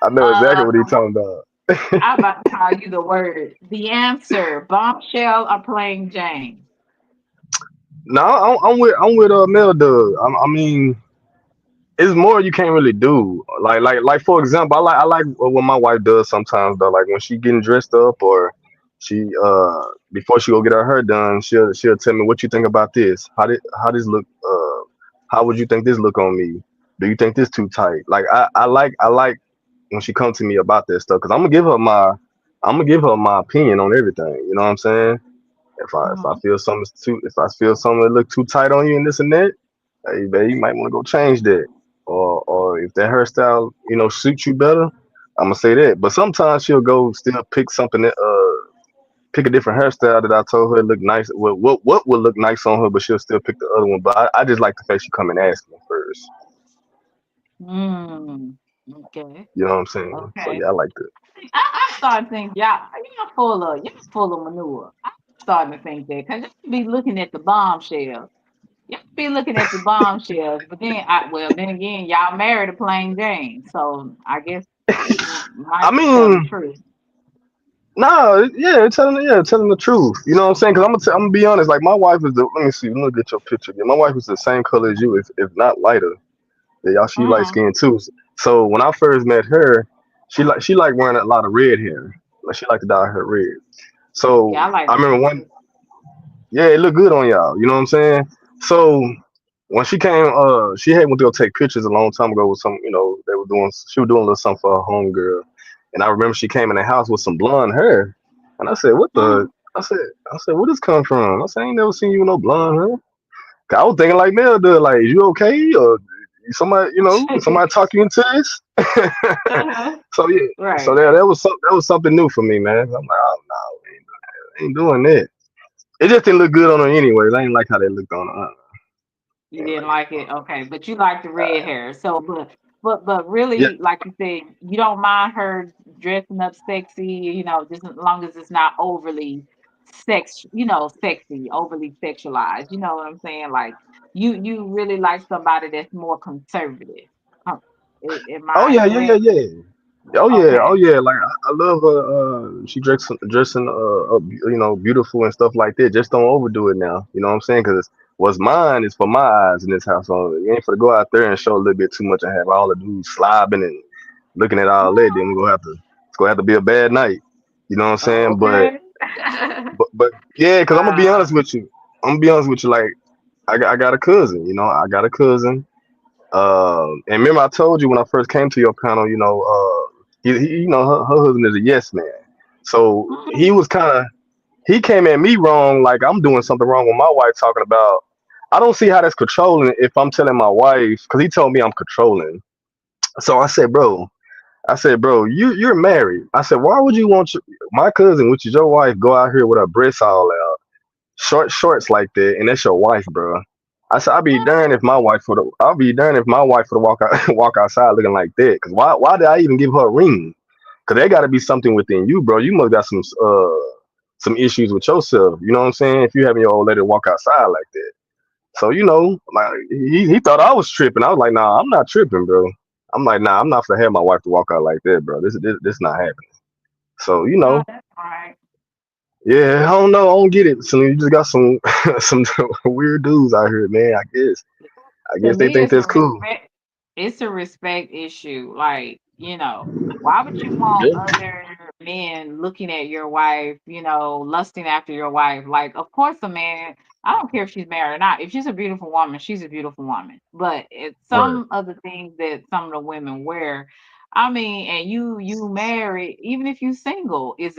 I know exactly what he's talking about. I'm about to call you the word. The answer: bombshell or plain Jane. No, I'm with Mel Doug. I mean, it's more you can't really do. Like for example, I like what my wife does sometimes though. Like when she getting dressed up or she before she go get her hair done, she'll tell me what you think about this. How this look? How would you think this look on me? Do you think this too tight? Like I like when she come to me about that stuff because I'm gonna give her my opinion on everything. You know what I'm saying? If I Mhm. feel something that look too tight on you and this and that, hey, babe, you might want to go change that. Or if that hairstyle, suits you better, I'm gonna say that. But sometimes she'll go still pick something that pick a different hairstyle that I told her looked nice. What would look nice on her, but she'll still pick the other one. But I just like the fact she come and ask me first. Mm. Okay. You know what I'm saying? So Okay. yeah, I like that. I'm starting to think y'all full of manure. I'm starting to think that because you be looking at the bombshells. Y'all be looking at the bombshells, but then again, y'all married a plain Jane, so I guess you I might be telling the mean, truth. no, telling the truth. You know what I'm saying? Because I'm gonna be honest. Like my wife is the. Let me see. Let me get your picture again. My wife is the same color as you, if not lighter. Yeah, y'all, she light Mm. skinned too. So when I first met her, she like wearing a lot of red hair. Like she like to dye her red. So Yeah, I like I remember red one. too. Yeah, it looked good on y'all. You know what I'm saying? So when she came, she had went to go take pictures a long time ago with some. They were doing. She was doing a little something for her homegirl, and I remember she came in the house with some blonde hair, and I said, "What the?" Mm. I said, "Where this come from?" I said, "I ain't never seen you with no blonde hair." 'Cause I was thinking like Mel did, like, "Is you okay?" Or somebody talk you into this. Uh-huh. So yeah, so Right. that was something new for me, man. I'm like, oh no, I ain't doing that. It just didn't look good on her anyways. I ain't like how they looked on her. I You ain't didn't like it. like it, okay, but you like the red hair. So, but Yeah. really, like you said, you don't mind her dressing up sexy, just as long as it's not overly sexy, overly sexualized. You know what I'm saying? Like you really like somebody that's more conservative. Huh. Am Oh I yeah, yeah, correct? yeah, yeah. Oh yeah, oh Okay. yeah. Like I love her. She dressing up, beautiful and stuff like that. Just don't overdo it now. You know what I'm saying? Because what's mine is for my eyes in this household. You ain't for to go out there and show a little bit too much and have all the dudes slobbing and looking at all that. Then we gonna have to. It's gonna have to be a bad night. You know what I'm Oh, saying? But okay. but yeah, because I'm gonna be honest Wow. with you. I'm gonna be honest with you. Like I got a cousin. I got a cousin. And remember I told you when I first came to your panel, her husband is a yes man. So he Mhm. was he came at me wrong, like I'm doing something wrong with my wife talking about. I don't see how that's controlling if I'm telling my wife, because he told me I'm controlling. So I said, bro, you're married. I said, why would you want my cousin, which is your wife, go out here with her breasts all out, short shorts like that, and that's your wife, bro? I said, I'll be darned if my wife would walk out, walk outside looking like that. Cause why did I even give her a ring? Cause there got to be something within you, bro. You must got some issues with yourself. You know what I'm saying? If you having your old lady walk outside like that. So like he thought I was tripping. I was like, nah, I'm not tripping, bro. I'm like, nah, I'm not gonna have my wife to walk out like that, bro. This not happening. So No, that's right. yeah, I don't know, I don't get it. So you just got some some weird dudes out here, man. I To guess they me, think that's cool. it's a respect issue. Like, why would you want Yeah, other men looking at your wife, lusting after your wife? Like, of course, a man, I don't care if she's married or not. If she's a beautiful woman, she's a beautiful woman. But it's right, some of the things that some of the women wear. I mean, and you married, even if you single, is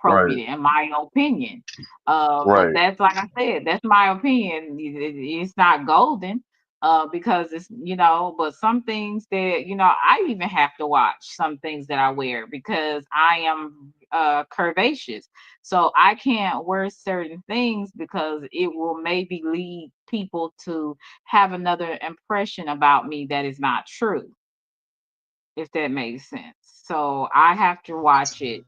right, inappropriate in my opinion. But right, that's like I said, that's my opinion. It's not golden because but some things that, I even have to watch some things that I wear because I am curvaceous. So I can't wear certain things because it will maybe lead people to have another impression about me that is not true, if that makes sense. So I have to watch it.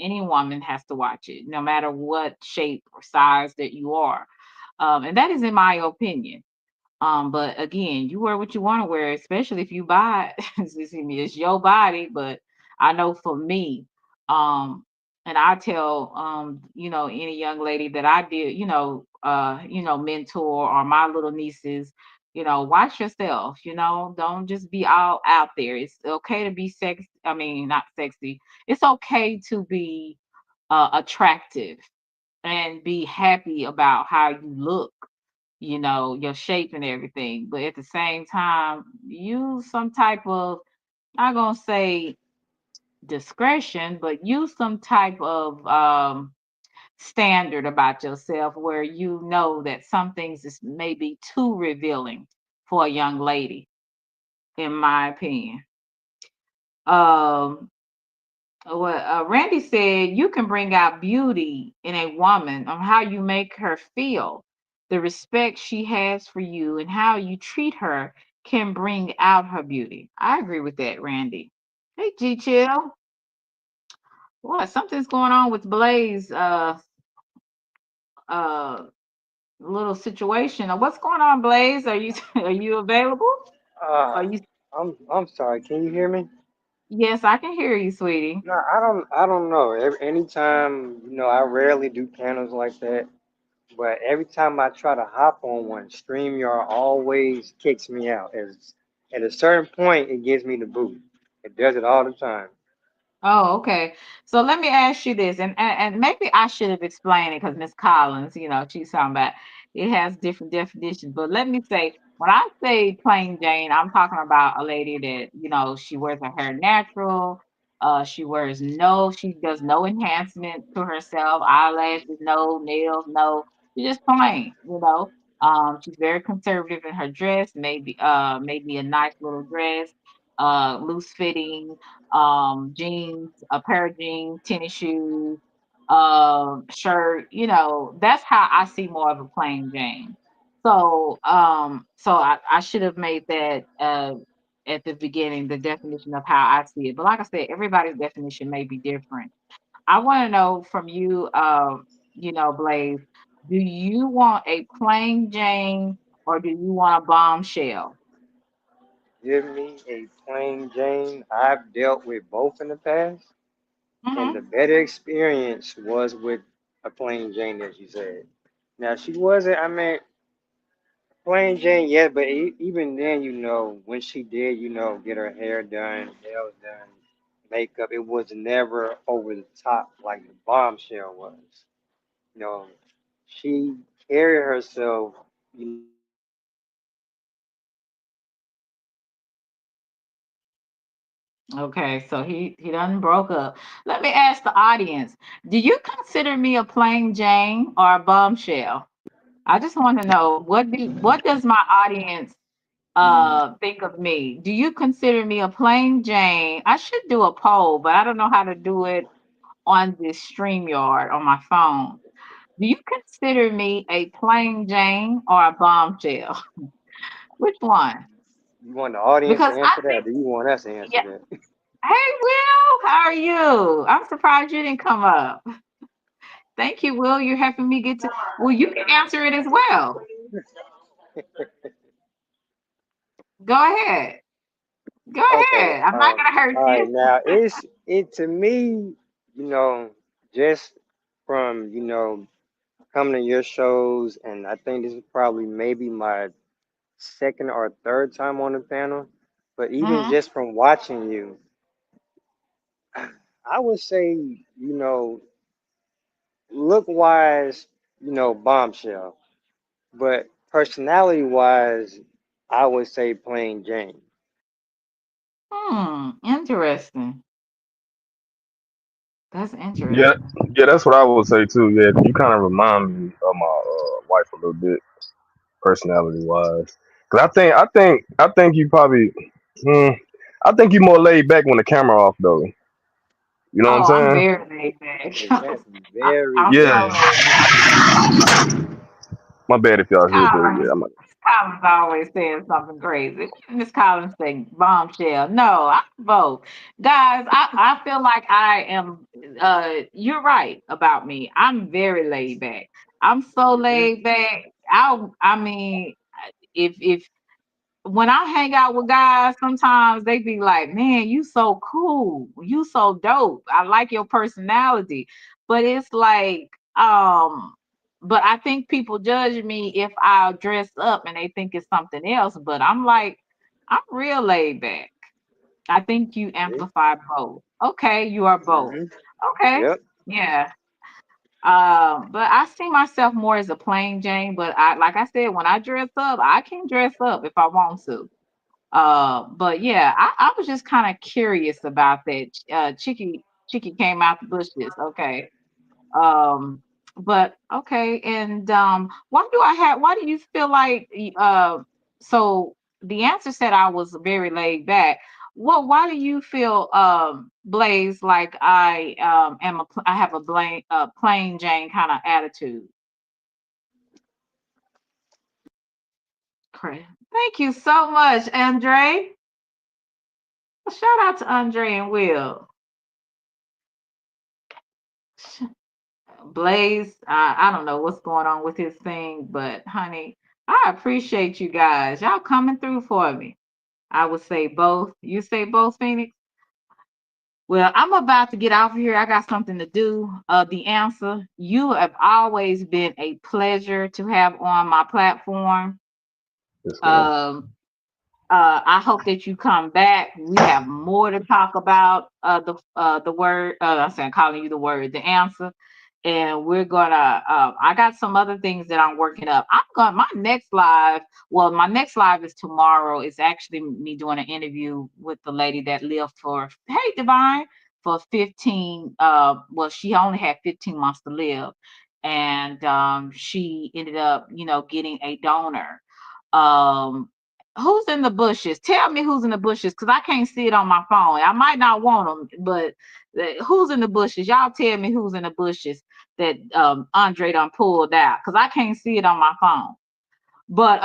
Any woman has to watch it, no matter what shape or size that you are. And that is in my opinion. But again, you wear what you want to wear, especially if you buy it. It's your body. But I know for me, um, and I tell any young lady that I did, mentor or my little nieces, watch yourself, don't just be all out there. It's okay to be I mean, not sexy. It's okay to be attractive and be happy about how you look, your shape and everything. But at the same time, use some type of, I'm gonna say discretion, but use some type of standard about yourself where you know that some things is maybe too revealing for a young lady, in my opinion. Um, what Randy said, you can bring out beauty in a woman on how you make her feel. The respect she has for you and how you treat her can bring out her beauty. I agree with that, Randy. Hey, G Chill. What? Something's going on with Blaze uh little situation. What's going on, Blaze? Are you are you available? Are Uh, you I'm sorry. Can you hear me? Yes, I can hear you, sweetie. No, I don't know. Anytime, I rarely do panels like that. But every time I try to hop on one, StreamYard always kicks me out. At a certain point, it gives me the boot. It does it all the time. Oh, okay. So let me ask you this, and maybe I should have explained it because Miss Collins, she's talking about it has different definitions. But let me say, when I say plain Jane, I'm talking about a lady that she wears her hair natural. She does no enhancement to herself, eyelashes, no nails, no. She's just plain. She's very conservative in her dress, maybe a nice little dress, loose fitting jeans, a pair of jeans, tennis shoes, shirt. That's how I see more of a plain Jane. So I should have made that at the beginning, the definition of how I see it. But like I said, everybody's definition may be different. I want to know from you, Blaze, do you want a plain Jane or do you want a bombshell? Give me a plain Jane. I've dealt with both in the past, and the Hmm. better experience was with a plain Jane, as you said. Now, she wasn't, I mean, plain Jane, yeah, but even then, when she did, get her hair done, nails done, makeup, it was never over the top like the bombshell was. You know, she carried herself, Okay, so he done broke up. Let me ask the audience: do you consider me a plain Jane or a bombshell? I just want to know what does my audience think of me? Do you consider me a plain Jane? I should do a poll, but I don't know how to do it on this StreamYard on my phone. Do you consider me a plain Jane or a bombshell? Which one? you want the audience to Because I answer that, or think, do you want us to answer yeah. that? Hey, Will, how are you? I'm surprised you didn't come up. Thank you, Will. You're helping me get to. Well, you can answer it as well. Go ahead. Go Okay. ahead. I'm not gonna hurt All right. you. Now, it to me, you know, just from coming to your shows, and I think this is probably maybe my second or third time on the panel, but even Hmm. just from watching you, I would say, look wise, bombshell, but personality wise, I would say plain Jane. Interesting. That's Yeah, interesting. yeah, that's what I would say too. Yeah, you kind of remind me of my wife a little bit, personality wise. Cause I think you probably, hmm, I think you more laid back when the camera off though. You know what I'm Oh, I'm saying? very laid back. Exactly. Very, I'm so Yeah. laid back. My bad if Miss y'all hear that. Collins, Yeah, I'm. Miss Collins always saying something crazy. Miss Collins saying bombshell. No, I'm both. Guys, I feel like I am you're right about me. I'm very laid back. I'm so hmm laid back. I mean, if when I hang out with guys, sometimes they be like, "Man, you so cool. You so dope. I like your personality." But it's like, but I think people judge me if I dress up and they think it's something else. But I'm like, I'm real laid back. I think you see? amplify both. Okay, you are both. hmm Okay, Yep. yeah. But I see myself more as a plain Jane. But like I said, when I dress up, I can dress up if I want to. But yeah, I was just kind of curious about that. Chicky came out the bushes. Okay. Um, but okay, and why do you feel like so the answer said I was very laid back. Well, why do you feel Blaze like I have a plain Jane kind of attitude? Correct. Thank you so much, Andre. Shout out to Andre and Will. Blaze, I don't know what's going on with his thing, but honey, I appreciate you guys. Y'all coming through for me. I would say both. You say both, Phoenix? Well, I'm about to get off here. I got something to do. The answer. You have always been a pleasure to have on my platform. Yes, man. Um, I hope that you come back. We have more to talk about. The word. I'm saying calling you the word. The answer. And we're gonna. I got some other things that I'm working up. I'm going. My next live. Well, my next live is tomorrow. It's actually me doing an interview with the lady that lived for. Hey, Divine. For 15. Well, she only had 15 months to live, and she ended up, getting a donor. Um, who's in the bushes? Tell me who's in the bushes because I can't see it on my phone. I might not want them, but who's in the bushes? Y'all tell me who's in the bushes that Andre done pulled out because I can't see it on my phone. But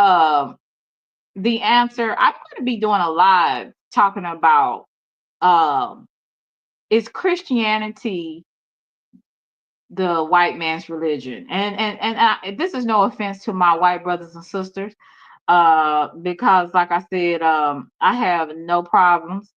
the answer, I'm going to be doing a live talking about um, is Christianity the white man's religion? This is no offense to my white brothers and sisters because like I said, I have no problems.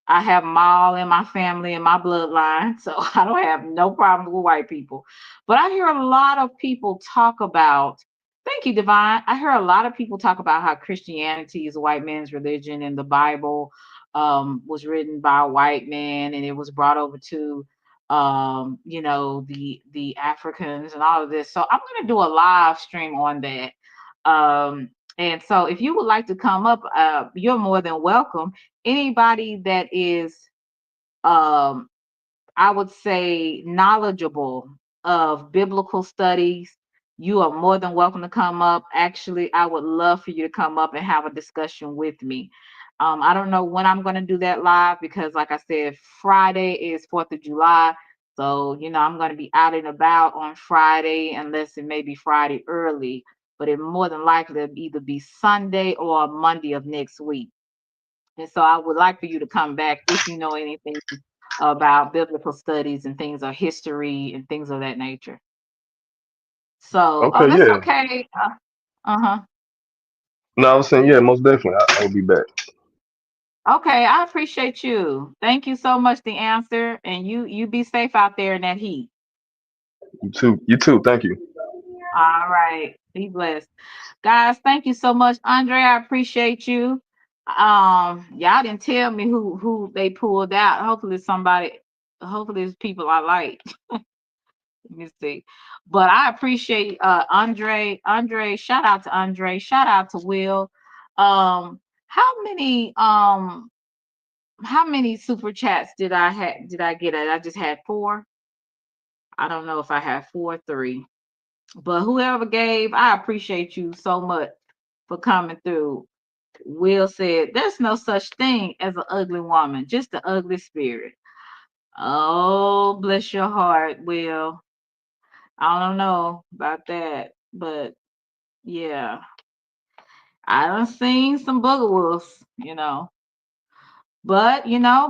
I have them all in my family and my bloodline, so I don't have no problems with white people. But I hear a lot of people talk about, thank you, Divine. I hear a lot of people talk about how Christianity is a white man's religion and the Bible was written by a white man and it was brought over to the Africans and all of this. So I'm going to do a live stream on that. And so if you would like to come up, you're more than welcome. Anybody that is um I would say knowledgeable of biblical studies, you are more than welcome to come up. Actually, I would love for you to come up and have a discussion with me. I don't know when I'm going to do that live because, like I said, Friday is 4th of July. So, I'm going to be out and about on Friday, unless it may be Friday early, but it more than likely will either be Sunday or Monday of next week. And so I would like for you to come back if you know anything about biblical studies and things of history and things of that nature. So, oh, Okay, that's yeah. okay. Uh-huh. No, I was saying, yeah, most definitely. I will be back. Okay, I appreciate you. Thank you so much, the answer. And you be safe out there in that heat. You too. You too. Thank you. All right. Be blessed. Guys, thank you so much. Andre, I appreciate you. Y'all didn't tell me who they pulled out. Hopefully it's people I like. Let me see. But I appreciate Andre. Andre, shout out to Andre. Shout out to Will. Um, how many super chats did I get? I just had four. I don't know if I had four or three. But whoever gave, I appreciate you so much for coming through. Will said, "There's no such thing as an ugly woman, just an ugly spirit." Oh, bless your heart, Will. I don't know about that, but yeah, I done seen some booger wolves. But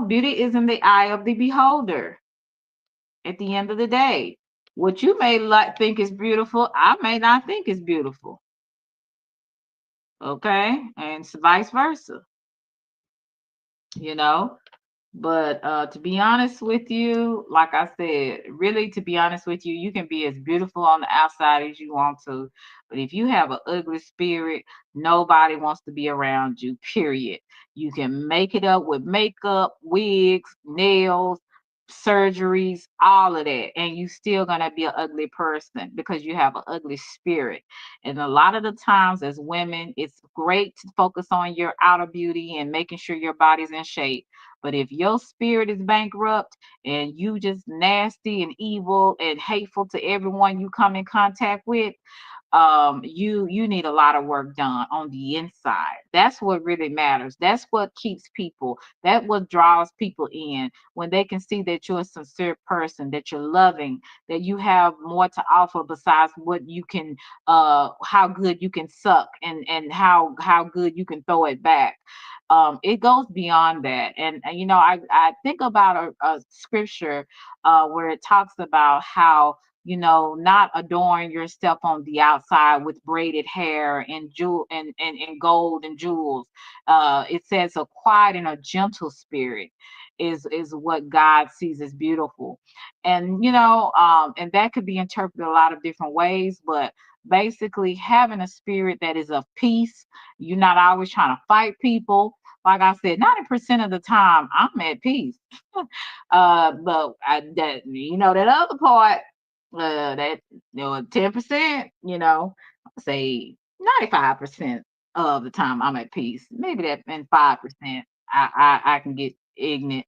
beauty is in the eye of the beholder. At the end of the day, what you may like think is beautiful, I may not think is beautiful. Okay, and it's vice versa. You know. But to be honest with you, like I said, really to be honest with you, you can be as beautiful on the outside as you want to. But if you have an ugly spirit, nobody wants to be around you, period. You can make it up with makeup, wigs, nails, surgeries, all of that. And you still gonna be an ugly person because you have an ugly spirit. And a lot of the times as women, it's great to focus on your outer beauty and making sure your body's in shape, but if your spirit is bankrupt and you just nasty and evil and hateful to everyone you come in contact with, you need a lot of work done on the inside. That's what really matters. That's what keeps people. That what draws people in when they can see that you're a sincere person, that you're loving, that you have more to offer besides what you can, how good you can suck and how good you can throw it back. It goes beyond that. And I think about a scripture where it talks about how not adorn yourself on the outside with braided hair and jewel and gold and jewels. It says a quiet and a gentle spirit is what God sees as beautiful. And and that could be interpreted a lot of different ways, but basically having a spirit that is of peace. You're not always trying to fight people. Like I said, 90% of the time I'm at peace. But that other part, that 10%, say 95% of the time I'm at peace. Maybe that in 5% I can get ignorant.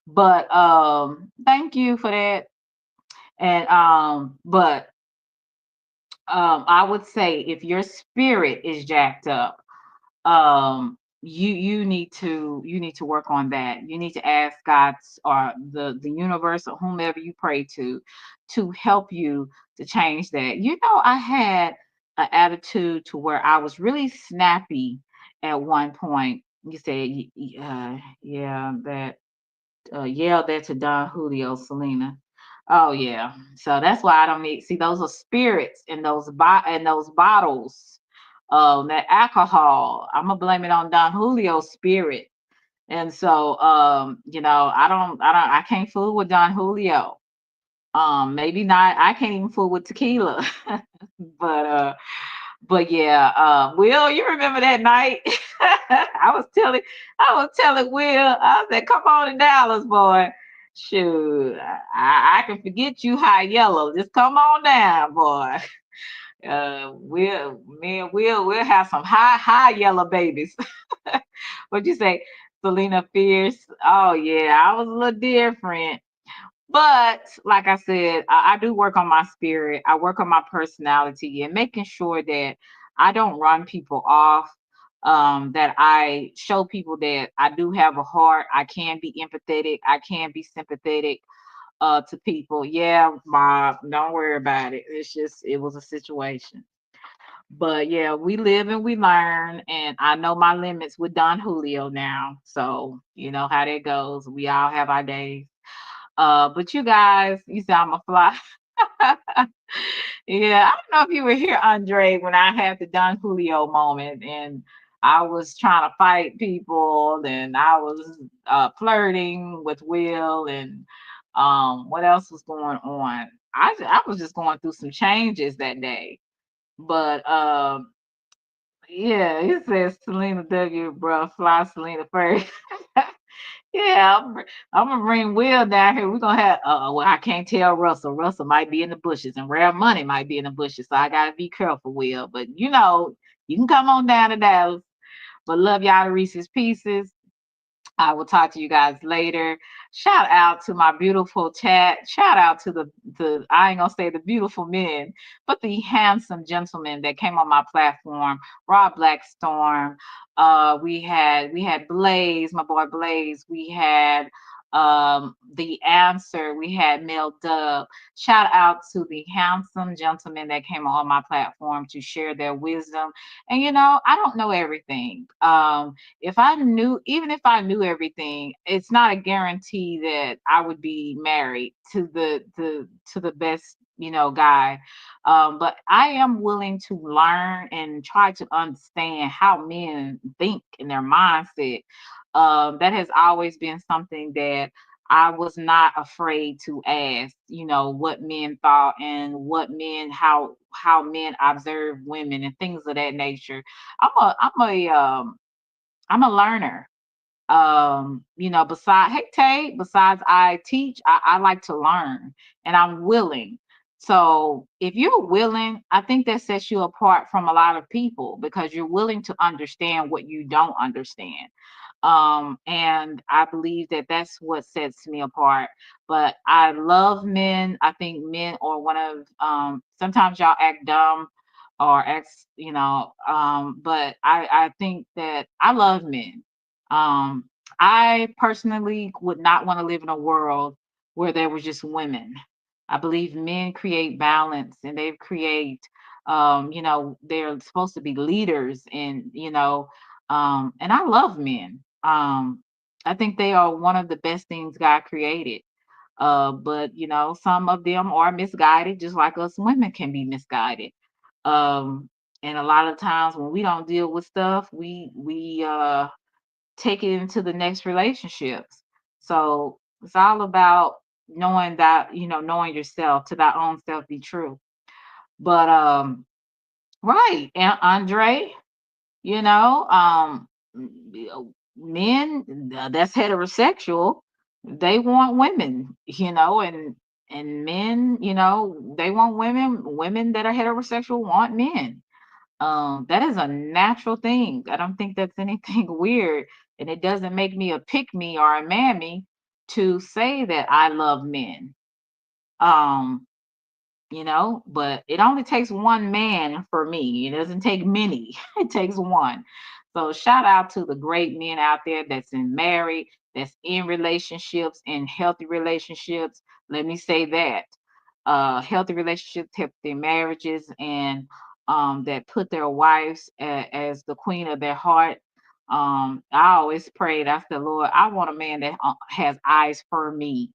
But thank you for that. And but I would say if your spirit is jacked up, you need to work on that. You need to ask God or the universe or whomever you pray to help you to change that. I had an attitude to where I was really snappy at one point. You said, yeah, that yelled that to Don Julio, Selena. Oh yeah. So that's why I don't need, see, those are spirits in those bottles. That alcohol. I'm gonna blame it on Don Julio's spirit. And so I can't fool with Don Julio. Maybe not, I can't even fool with tequila. but but yeah, Will, you remember that night? I was telling Will, I said, come on to Dallas, boy. Shoot, I can forget you high yellow. Just come on down, boy. Me and we'll have some high yellow babies. What'd you say? Selena Fierce. Oh yeah, I was a little different. But like I said, I do work on my spirit. I work on my personality and making sure that I don't run people off. That I show people that I do have a heart. I can be empathetic. I can be sympathetic to people. Yeah, Bob, don't worry about it. It was a situation. But yeah, we live and we learn, and I know my limits with Don Julio now. So you know how that goes. We all have our days. But you guys, you say I'm a fly. Yeah, I don't know if you were here, Andre, when I had the Don Julio moment, and I was trying to fight people, and I was flirting with Will, and what else was going on? I was just going through some changes that day. But yeah, he says Selena W, bro, fly Selena first. Yeah, I'm gonna bring Will down here. We're gonna have well, I can't tell Russell. Russell might be in the bushes, and Rare Money might be in the bushes. So I gotta be careful, Will. But you can come on down to Dallas. But love y'all to Reese's Pieces. I will talk to you guys later. Shout out to my beautiful chat. Shout out to the I ain't gonna say the beautiful men, but the handsome gentlemen that came on my platform. Rob Blackstorm. We had Blaze, my boy Blaze. We had the answer. We had Mel Dub. Shout out to the handsome gentlemen that came on my platform to share their wisdom. And I don't know everything. Even if I knew everything, it's not a guarantee that I would be married to the best, guy. But I am willing to learn and try to understand how men think in their mindset. That has always been something that I was not afraid to ask, what men thought and how men observe women and things of that nature. I'm a learner. Besides I teach, I like to learn, and I'm willing. So if you're willing, I think that sets you apart from a lot of people, because you're willing to understand what you don't understand. And I believe that that's what sets me apart. But I love men. I think men are one of sometimes y'all act dumb or act, but I think that I love men. um I personally would not want to live in a world where there was just women. I believe men create balance, and they create, they're supposed to be leaders, and and I love men. I think they are one of the best things God created. But some of them are misguided, just like us women can be misguided. Um, and a lot of times when we don't deal with stuff, we take it into the next relationships. So it's all about knowing that, knowing yourself, to thy own self be true. But right, and Andre, you know, um, men that's heterosexual, they want women, and men, they want women. Women that are heterosexual want men. That is a natural thing. I don't think that's anything weird, and it doesn't make me a pick me or a mammy to say that I love men. Um, but it only takes one man for me. It doesn't take many. It takes one. So shout out to the great men out there that's in married, that's in relationships, in healthy relationships. Let me say that. Healthy relationships, healthy marriages, and that put their wives as the queen of their heart. I always prayed. I said, Lord, I want a man that has eyes for me.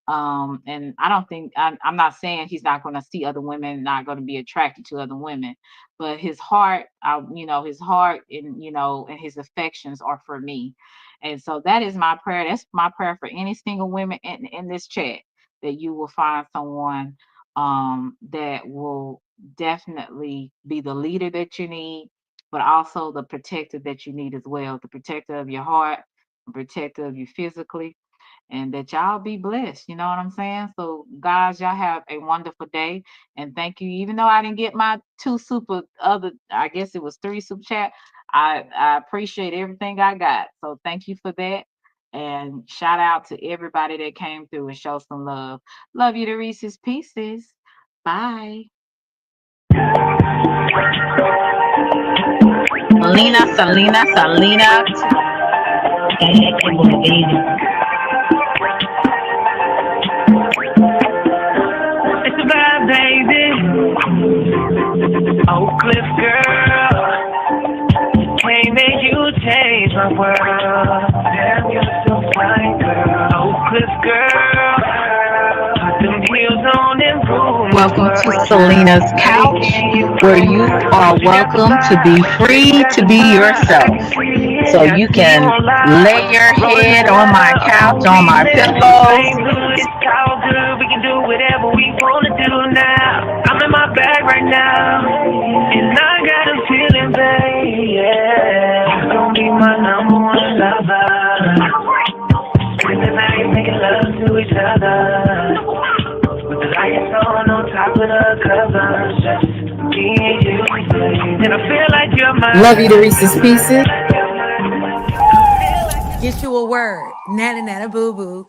And I don't think I'm not saying he's not going to see other women, not going to be attracted to other women, but his heart, his heart and his affections are for me. And so that is my prayer. That's my prayer for any single women in this chat, that you will find someone that will definitely be the leader that you need, but also the protector that you need as well, the protector of your heart, the protector of you physically, and that y'all be blessed. You know what I'm saying? So, guys, y'all have a wonderful day. And thank you. Even though I didn't get my I guess it was 3 super chat, I appreciate everything I got. So, thank you for that. And shout out to everybody that came through and showed some love. Love you to Reese's Pieces. Bye. Selena. It's a vibe, baby. Oak Cliff girl, can't make you change my world. Damn, you're so fine, girl. Oak Cliff girl, put them heels on and prove. welcome to Selena's Couch, where you are welcome to be free to be yourself. So you can lay your head on my couch, on my pillows. It's all good, we can do whatever we wanna do now. I'm in my bag right now, and I got a feeling, babe, yeah. You gon' be my number one lover. Spend the night making love to each other, with the lights on top of the covers. Just me and you, babe. And I feel like you're my Love you to Reese's Pieces. Get you a word. Nana nana boo boo.